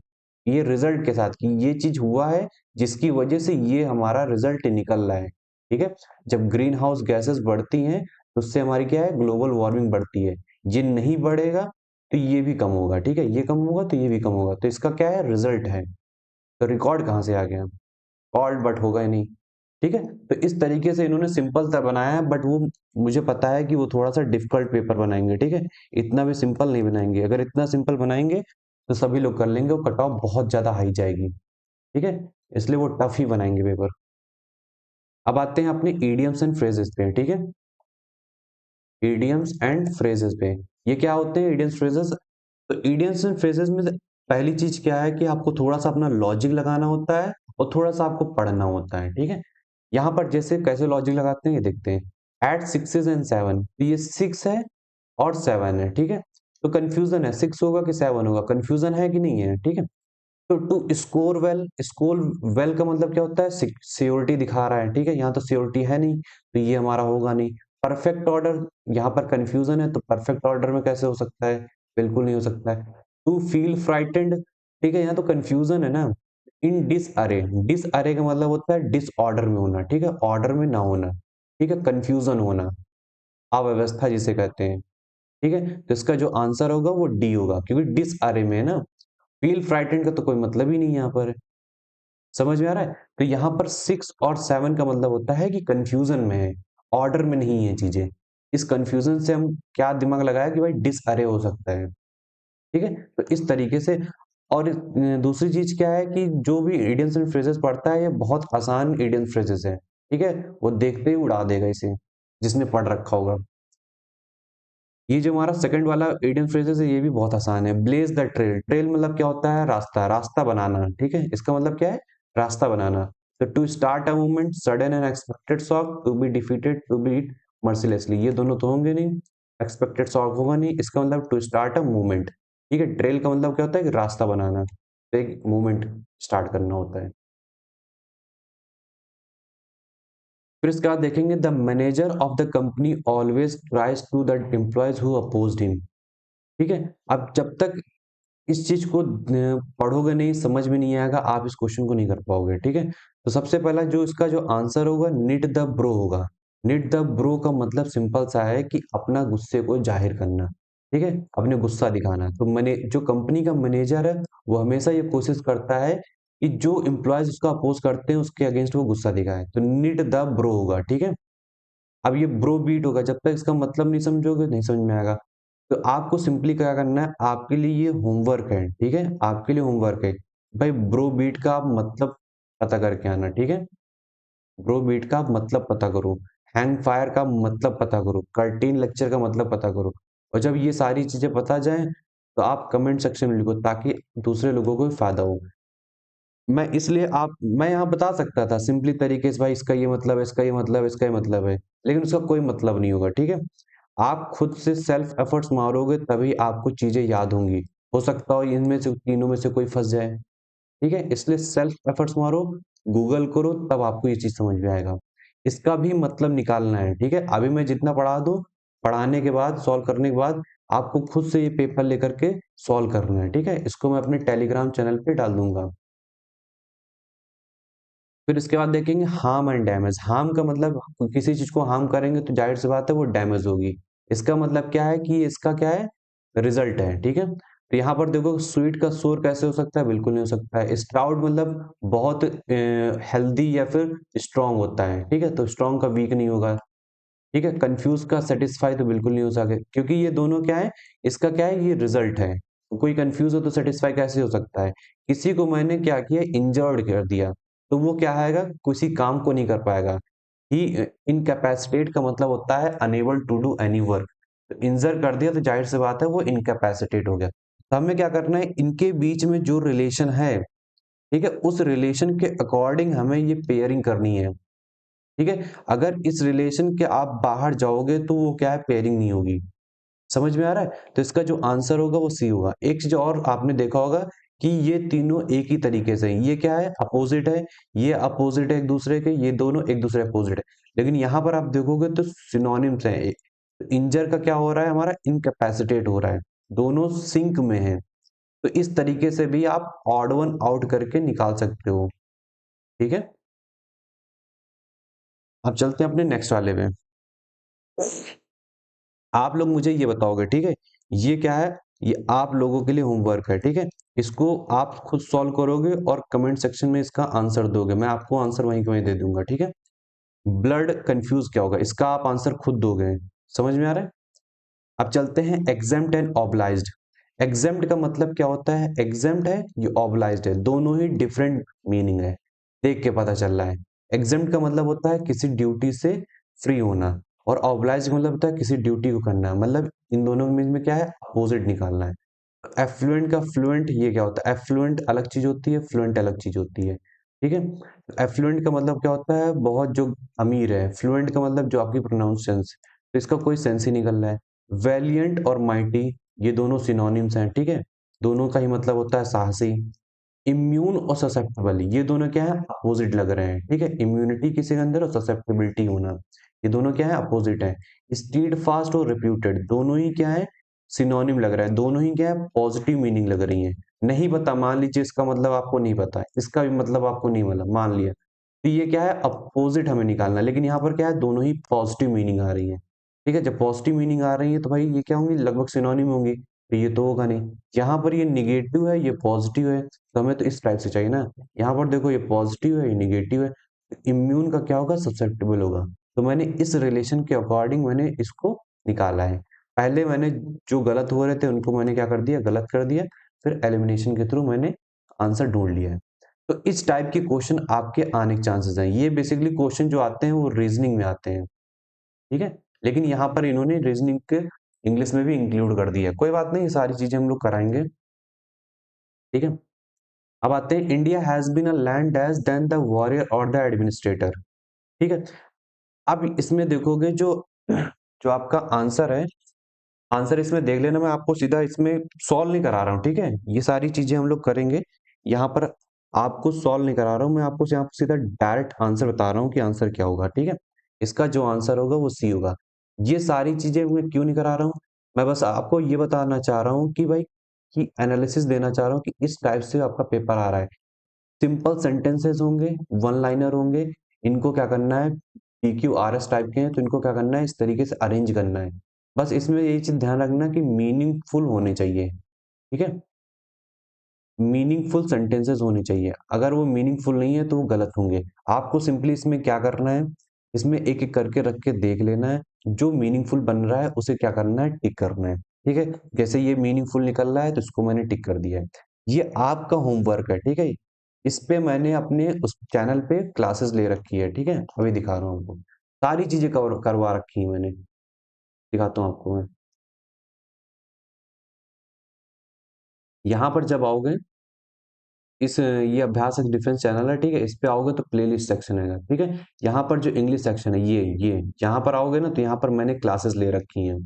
ये रिजल्ट के साथ कि ये चीज हुआ है जिसकी वजह से ये हमारा रिजल्ट निकल रहा है, ठीक है। जब ग्रीन हाउस गैसेस बढ़ती हैं तो उससे हमारी क्या है, ग्लोबल वार्मिंग बढ़ती है। ये नहीं बढ़ेगा तो ये भी कम होगा, ठीक है, ये कम होगा तो ये भी कम होगा, तो इसका क्या है, रिजल्ट है। तो रिकॉर्ड कहाँ से आ गया, कॉल्ड बट होगा ही नहीं, ठीक है। तो इस तरीके से इन्होंने सिंपल सा बनाया है, बट वो मुझे पता है कि वो थोड़ा सा डिफिकल्ट पेपर बनाएंगे, ठीक है। इतना भी सिंपल नहीं बनाएंगे, अगर इतना सिंपल बनाएंगे तो सभी लोग कर लेंगे, और कट ऑफ बहुत ज्यादा हाई जाएगी, ठीक है। इसलिए वो टफ ही बनाएंगे पेपर। अब आते हैं अपने इडियम्स एंड फ्रेजेस पे, ठीक है। इडियम्स एंड फ्रेजेस पे, ये क्या होते हैं इडियम्स फ्रेजेस। तो इडियम्स एंड फ्रेजेस में पहली चीज क्या है कि आपको थोड़ा सा अपना लॉजिक लगाना होता है और थोड़ा सा आपको पढ़ना होता है, ठीक है। यहाँ पर जैसे कैसे लॉजिक लगाते हैं ये देखते हैं। एट सिक्सेस एंड सेवन, तो ये सिक्स है और सेवन है, ठीक है। तो कंफ्यूजन है, सिक्स होगा कि सेवन होगा, कंफ्यूजन है कि नहीं है, ठीक है। तो to score well, score well का मतलब क्या होता है, सियोरिटी दिखा रहा है, ठीक है। यहाँ तो सियोरिटी है नहीं तो ये हमारा होगा नहीं। परफेक्ट ऑर्डर, यहाँ पर कंफ्यूजन है तो परफेक्ट ऑर्डर में कैसे हो सकता है, बिल्कुल नहीं हो सकता है। टू फील फ्राइटेंड, ठीक है, यहाँ तो कंफ्यूजन है ना। इन डिसअरे, डिसअरे का मतलब होता है डिसऑर्डर में होना, ठीक है, ऑर्डर में ना होना, ठीक है, कंफ्यूजन होना, अव्यवस्था जिसे कहते हैं, ठीक है। तो इसका जो आंसर होगा वो डी होगा, क्योंकि डिसअरे में है ना। फील फ्राइटेंड का तो कोई मतलब ही नहीं यहाँ पर, समझ में आ रहा है। तो यहाँ पर सिक्स और सेवन का मतलब होता है कि कंफ्यूजन में है, ऑर्डर में नहीं है चीजें। इस कंफ्यूजन से हम क्या दिमाग लगाया कि भाई डिसअरे हो सकता है, ठीक है। तो इस तरीके से। और दूसरी चीज क्या है कि जो भी इडियम्स एंड फ्रेजेस पढ़ता है ये बहुत आसान इडियम फ्रेजेस है, ठीक है। वो देखते ही उड़ा देगा इसे, जिसने पढ़ रखा होगा। ये जो हमारा सेकंड वाला इडियम फ्रेजेस है ये भी बहुत आसान है। ब्लेज द ट्रेल, ट्रेल मतलब क्या होता है, रास्ता, रास्ता बनाना, ठीक है। इसका मतलब क्या है, रास्ता बनाना। तो to start a movement, sudden and expected shock, to be defeated, to be mercilessly, ये दोनों तो होंगे नहीं, एक्सपेक्टेड शॉक होगा नहीं। इसका मतलब टू स्टार्ट अ मूवमेंट, ठीक है। ट्रेल का मतलब क्या होता है कि रास्ता बनाना, तो एक मूवमेंट स्टार्ट करना होता है। फिर इसके बाद देखेंगे the manager of the company always tries to the employees who opposed him, ठीक है। अब जब तक इस चीज को पढ़ोगे नहीं, समझ में नहीं आएगा, आप इस क्वेश्चन को नहीं कर पाओगे, ठीक है। तो सबसे पहला जो इसका जो आंसर होगा, निट द ब्रो होगा। निट द ब्रो का मतलब सिंपल सा है कि अपना गुस्से को जाहिर करना, ठीक है, अपने गुस्सा दिखाना। तो मैंने जो कंपनी का मैनेजर है वो हमेशा ये कोशिश करता है कि जो एम्प्लॉयज उसका अपोज करते हैं उसके अगेंस्ट वो गुस्सा दिखाए, तो निट द ब्रो होगा, ठीक है। अब ये ब्रो बीट होगा, जब तक इसका मतलब नहीं समझोगे नहीं समझ में आएगा। तो आपको सिंपली क्या करना है, आपके लिए ये होमवर्क है, ठीक है, आपके लिए होमवर्क है। भाई ब्रो बीट का आप मतलब पता करके आना, ठीक है। ब्रो बीट का आप मतलब पता करो, हैंग फायर का मतलब पता करो, कर्टेन लेक्चर का मतलब पता करो। और जब ये सारी चीजें पता जाए तो आप कमेंट सेक्शन में लिखो, ताकि दूसरे लोगों को भी फायदा हो। मैं यहाँ बता सकता था सिंपली तरीके से, भाई इसका ये मतलब है, इसका ये मतलब है, इसका ये मतलब है, लेकिन उसका कोई मतलब नहीं होगा, ठीक है। आप खुद से सेल्फ एफर्ट्स मारोगे तभी आपको चीजें याद होंगी। हो सकता हो इनमें से तीनों में से कोई फंस जाए, ठीक है। इसलिए सेल्फ एफर्ट्स मारो, गूगल करो, तब आपको ये चीज समझ में आएगा। इसका भी मतलब निकालना है, ठीक है। अभी मैं जितना पढ़ा दूं, पढ़ाने के बाद सॉल्व करने के बाद आपको खुद से ये पेपर लेकर के सॉल्व करना है, ठीक है। इसको मैं अपने टेलीग्राम चैनल पे डाल दूंगा। फिर इसके बाद देखेंगे हार्म एंड डैमेज। हार्म का मतलब किसी चीज को हार्म करेंगे तो जाहिर सी बात है वो डैमेज होगी। इसका मतलब क्या है कि इसका क्या है, रिजल्ट है, ठीक है। तो यहाँ पर देखो स्वीट का शोर कैसे हो सकता है, बिल्कुल नहीं हो सकता है। स्ट्राउड मतलब बहुत हेल्दी या फिर स्ट्रांग होता है, ठीक है, तो स्ट्रांग का वीक नहीं होगा, ठीक है। कंफ्यूज का सेटिस्फाई तो बिल्कुल नहीं हो सके, क्योंकि ये दोनों क्या है, इसका क्या है, ये रिजल्ट है। तो कोई कंफ्यूज हो तो सेटिस्फाई कैसे हो सकता है। किसी को मैंने क्या किया, इंजर्ड कर दिया, तो वो क्या आएगा, किसी काम को नहीं कर पाएगा। ही इनकैपेसिटेट का मतलब होता है unable to do any work, तो इंजर कर दिया तो जाहिर सी बात है वो इनकैपेसिटेट हो गया। तो हमें क्या करना है, इनके बीच में जो रिलेशन है, ठीक है, उस रिलेशन के अकॉर्डिंग हमें ये पेयरिंग करनी है। ठीक है, अगर इस रिलेशन के आप बाहर जाओगे तो वो क्या है, पेयरिंग नहीं होगी। समझ में आ रहा है? तो इसका जो आंसर होगा वो सी होगा। एक चीज और आपने देखा होगा कि ये तीनों एक ही तरीके से हैं। ये क्या है, अपोजिट है, ये अपोजिट है एक दूसरे के, ये दोनों एक दूसरे अपोजिट है। लेकिन यहाँ पर आप देखोगे तो सिनोनिम्स हैं। इंजर का क्या हो रहा है, हमारा इनकैपेसिटेट हो रहा है, दोनों सिंक में है। तो इस तरीके से भी आप ऑड वन आउट करके निकाल सकते हो। ठीक है, अब चलते हैं अपने नेक्स्ट वाले में। आप लोग मुझे ये बताओगे, ठीक है, ये क्या है, ये आप लोगों के लिए होमवर्क है, ठीक है, इसको आप खुद सॉल्व करोगे और कमेंट सेक्शन में इसका आंसर दोगे। मैं आपको आंसर वहीं के वहीं दे दूंगा, ठीक है। ब्लड कंफ्यूज क्या होगा, इसका आप आंसर खुद दोगे। समझ में आ रहा है? अब चलते हैं एग्जेम्प्ट एंड ऑब्लाइज्ड। एग्जेम्प्ट का मतलब क्या होता है, एग्जेम्प्ट है, ये ऑब्लाइज्ड है, दोनों ही डिफरेंट मीनिंग है, देख के पता चल रहा है। एग्जेम्प्ट का मतलब होता है किसी ड्यूटी से फ्री होना, और ऑब्लाइज्ड का मतलब होता है किसी ड्यूटी को करना, मतलब इन दोनों के बीच में क्या है, अपोजिट निकालना है। एफ्लुएंट का फ्लुएंट ये क्या होता है, एफ्लुएंट अलग चीज होती है, फ्लुएंट अलग चीज होती है। ठीक है, एफ्लुएंट का मतलब क्या होता है, बहुत जो अमीर है। फ्लुएंट का मतलब जो आपकी प्रोनाउंसिएशन, तो इसका कोई सेंस ही निकल रहा है। वैलियंट और माइटी ये दोनों सिनोनिम्स हैं, ठीक है, दोनों का ही मतलब होता है साहसी। इम्यून और ससेप्टेबल ये दोनों क्या है, अपोजिट लग रहे हैं, ठीक है, इम्यूनिटी किसी के अंदर और ससेप्टेबिलिटी होना, ये दोनों क्या है, अपोजिट है। स्टीड फास्ट और रिप्यूटेड दोनों ही क्या है, सिनोनिम लग रहा है, दोनों ही क्या है, पॉजिटिव मीनिंग लग रही है। नहीं पता, मान लीजिए इसका मतलब आपको नहीं पता, इसका भी मतलब आपको नहीं मतलब मान लिया, तो ये क्या है, अपोजिट हमें निकालना है। लेकिन यहाँ पर क्या है, दोनों ही पॉजिटिव मीनिंग आ रही है। ठीक है, जब पॉजिटिव मीनिंग आ रही है तो भाई ये क्या होंगी, लगभग सिनोनिम होंगी, तो ये तो होगा नहीं। यहाँ पर ये निगेटिव है, ये पॉजिटिव है, तो हमें तो इस टाइप से चाहिए ना। यहाँ पर देखो ये पॉजिटिव है, ये निगेटिव है, इम्यून का क्या होगा, ससेप्टेबल होगा। तो मैंने इस रिलेशन के अकॉर्डिंग मैंने इसको निकाला है। पहले मैंने जो गलत हो रहे थे उनको मैंने क्या कर दिया, गलत कर दिया, फिर एलिमिनेशन के थ्रू मैंने आंसर ढूंढ लिया है। तो इस टाइप के क्वेश्चन आपके आने के चांसेस हैं। ये बेसिकली क्वेश्चन जो आते हैं वो रीजनिंग में आते हैं, ठीक है, लेकिन यहाँ पर इन्होंने रीजनिंग के इंग्लिश में भी इंक्लूड कर दिया है। कोई बात नहीं, ये सारी चीजें हम लोग कराएंगे, ठीक है। अब आते हैं, India has been a land as then the warrior और द एडमिनिस्ट्रेटर। ठीक है, अब इसमें देखोगे जो जो आपका आंसर है, आंसर इसमें देख लेना, मैं आपको सीधा इसमें सॉल्व नहीं करा रहा हूँ, ठीक है, ये सारी चीजें हम लोग करेंगे। यहाँ पर आपको सॉल्व नहीं करा रहा हूँ मैं, आपको यहाँ पर सीधा डायरेक्ट आंसर बता रहा हूँ कि आंसर क्या होगा, ठीक है। इसका जो आंसर होगा वो सी होगा। ये सारी चीजें मैं क्यों नहीं करा रहा हूँ, मैं बस आपको ये बताना चाह रहा हूँ कि भाई, कि एनालिसिस देना चाह रहा हूँ कि इस टाइप से आपका पेपर आ रहा है। सिंपल सेंटेंसेस होंगे, वन लाइनर होंगे, इनको क्या करना है, पीक्यू आर एस टाइप के हैं, तो इनको क्या करना है, इस तरीके से अरेंज करना है। बस इसमें यही चीज ध्यान रखना कि मीनिंगफुल होने चाहिए, ठीक है, मीनिंगफुल सेंटेंसेस होने चाहिए। अगर वो मीनिंगफुल नहीं है तो वो गलत होंगे। आपको सिंपली इसमें क्या करना है, इसमें एक एक करके रख के देख लेना है, जो मीनिंगफुल बन रहा है उसे क्या करना है, टिक करना है, ठीक है। जैसे ये मीनिंगफुल निकल रहा है तो इसको मैंने टिक कर दिया है। ये आपका होमवर्क है, ठीक है। इस पे मैंने अपने उस चैनल पे क्लासेस ले रखी है, ठीक है, अभी दिखा रहा हूँ आपको, सारी चीजें कवर करवा रखी है मैंने, दिखाता हूँ आपको मैं। यहाँ पर जब आओगे, इस ये अभ्यास एक डिफेंस चैनल है, ठीक है, इस पे आओगे तो प्लेलिस्ट सेक्शन है, ठीक है। यहाँ पर जो इंग्लिश सेक्शन है, ये यहाँ पर आओगे ना, तो यहाँ पर मैंने क्लासेस ले रखी हैं,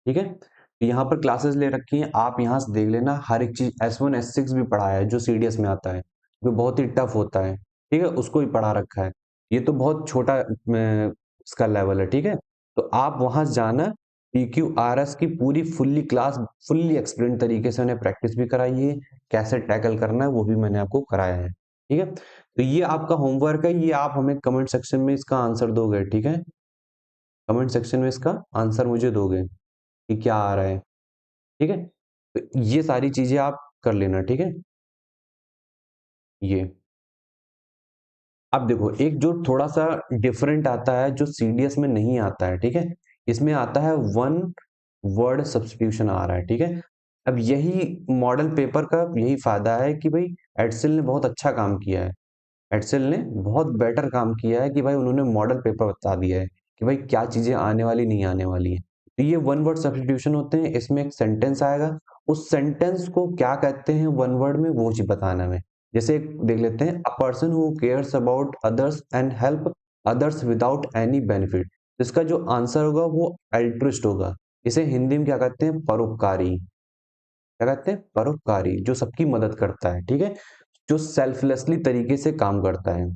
ठीक है। तो यहाँ पर क्लासेस ले रखी हैं, आप यहाँ से देख लेना, हर एक चीज S1 S6 भी पढ़ा है जो CDS में आता है, जो बहुत ही टफ होता है, ठीक है, उसको भी पढ़ा रखा है। ये तो बहुत छोटा इसका लेवल है, ठीक है। तो आप वहां जाना, PQRS की पूरी फुल्ली क्लास, फुल्ली एक्सप्लेन तरीके से उन्हें प्रैक्टिस भी कराई है, कैसे टैकल करना है वो भी मैंने आपको कराया है, ठीक है। तो ये आपका होमवर्क है, ये आप हमें कमेंट सेक्शन में इसका आंसर दोगे, ठीक है, कमेंट सेक्शन में इसका आंसर मुझे दोगे कि क्या आ रहा है, ठीक है। तो ये सारी चीजें आप कर लेना, ठीक है। ये अब देखो, एक जो थोड़ा सा डिफरेंट आता है, जो CDS में नहीं आता है, ठीक है, इसमें आता है वन वर्ड सब्स्टिट्यूशन आ रहा है, ठीक है। अब यही मॉडल पेपर का यही फायदा है कि भाई एडसेल ने बहुत अच्छा काम किया है, एडसेल ने बहुत बेटर काम किया है कि भाई उन्होंने मॉडल पेपर बता दिया है कि भाई क्या चीजें आने वाली नहीं आने वाली है। तो ये वन वर्ड सब्स्टिट्यूशन होते हैं। इसमें एक सेंटेंस आएगा, उस सेंटेंस को क्या कहते हैं वन वर्ड में, वो चीज बताना है। जैसे देख लेते हैं, a person who cares about others and help others without any benefit. इसका जो आंसर होगा वो अल्ट्रुइस्ट होगा। इसे हिंदी में क्या कहते हैं, परोपकारी। क्या कहते हैं, परोपकारी, जो सबकी मदद करता है, ठीक है, जो सेल्फलेसली तरीके से काम करता है,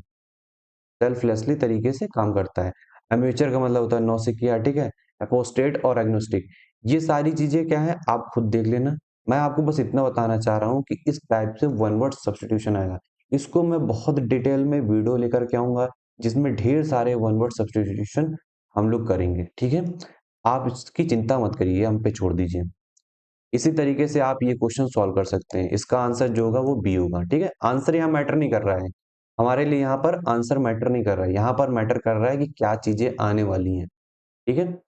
सेल्फलेसली तरीके से काम करता है। एमेच्योर का मतलब होता है नौसिखिया, ठीक है, अपोस्टेट और एग्नोस्टिक। ये सारी चीजें क्या है, आप खुद देख लेना। मैं आपको बस इतना बताना चाह रहा हूँ कि इस टाइप से वन वर्ड सब्स्टिट्यूशन आएगा। इसको मैं बहुत डिटेल में वीडियो लेकर के आऊंगा, जिसमें ढेर सारे वन वर्ड सब्स्टिट्यूशन हम लोग करेंगे, ठीक है। आप इसकी चिंता मत करिए, हम पे छोड़ दीजिए। इसी तरीके से आप ये क्वेश्चन सॉल्व कर सकते हैं। इसका आंसर जो होगा वो बी होगा, ठीक है। आंसर यहाँ मैटर नहीं कर रहा है हमारे लिए, यहाँ पर आंसर मैटर नहीं कर रहा है, यहाँ पर मैटर कर रहा है कि क्या चीजें आने वाली हैं, ठीक है।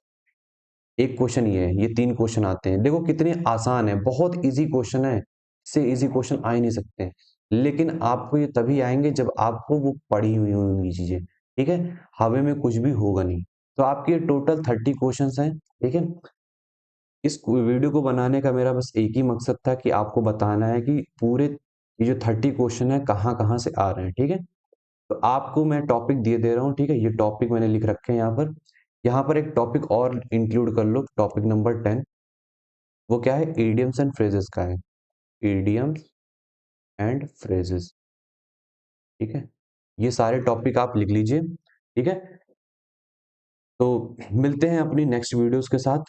एक क्वेश्चन ये है, ये 3 क्वेश्चन आते हैं, देखो कितने आसान है, बहुत इजी क्वेश्चन है। इससे इजी क्वेश्चन आ ही नहीं सकते, लेकिन आपको ये तभी आएंगे जब आपको वो पढ़ी हुई होंगी चीजें, ठीक है। हवा में कुछ भी होगा नहीं। तो आपके टोटल 30 क्वेश्चन हैं, ठीक है। इस वीडियो को बनाने का मेरा बस एक ही मकसद था कि आपको बताना है कि पूरे ये जो 30 क्वेश्चन है कहाँ कहाँ से आ रहे हैं, ठीक है। तो आपको मैं टॉपिक दिए दे रहा हूँ, ठीक है। ये टॉपिक मैंने लिख रखे हैं यहाँ पर। यहाँ पर एक टॉपिक और इंक्लूड कर लो, टॉपिक नंबर 10। वो क्या है, इडियम्स एंड फ्रेजेस का है, इडियम्स एंड फ्रेजेस, ठीक है। ये सारे टॉपिक आप लिख लीजिए, ठीक है। तो मिलते हैं अपनी नेक्स्ट वीडियोस के साथ।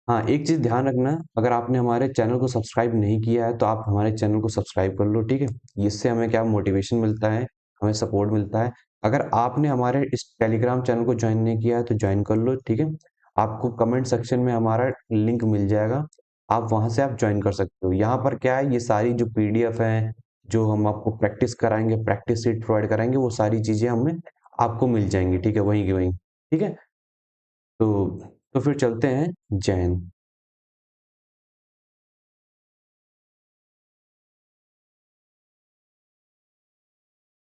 हाँ, एक चीज ध्यान रखना, अगर आपने हमारे चैनल को सब्सक्राइब नहीं किया है तो आप हमारे चैनल को सब्सक्राइब कर लो, ठीक है। इससे हमें क्या मोटिवेशन मिलता है, हमें सपोर्ट मिलता है। अगर आपने हमारे इस टेलीग्राम चैनल को ज्वाइन नहीं किया है तो ज्वाइन कर लो, ठीक है। आपको कमेंट सेक्शन में हमारा लिंक मिल जाएगा, आप वहां से आप ज्वाइन कर सकते हो। यहाँ पर क्या है, ये सारी जो पीडीएफ है, जो हम आपको प्रैक्टिस कराएंगे, प्रैक्टिस सीट प्रोवाइड कराएंगे, वो सारी चीजें हमें आपको मिल जाएंगी, ठीक है, वहीं की वहीं, ठीक है। तो फिर चलते हैं, जय हिंद।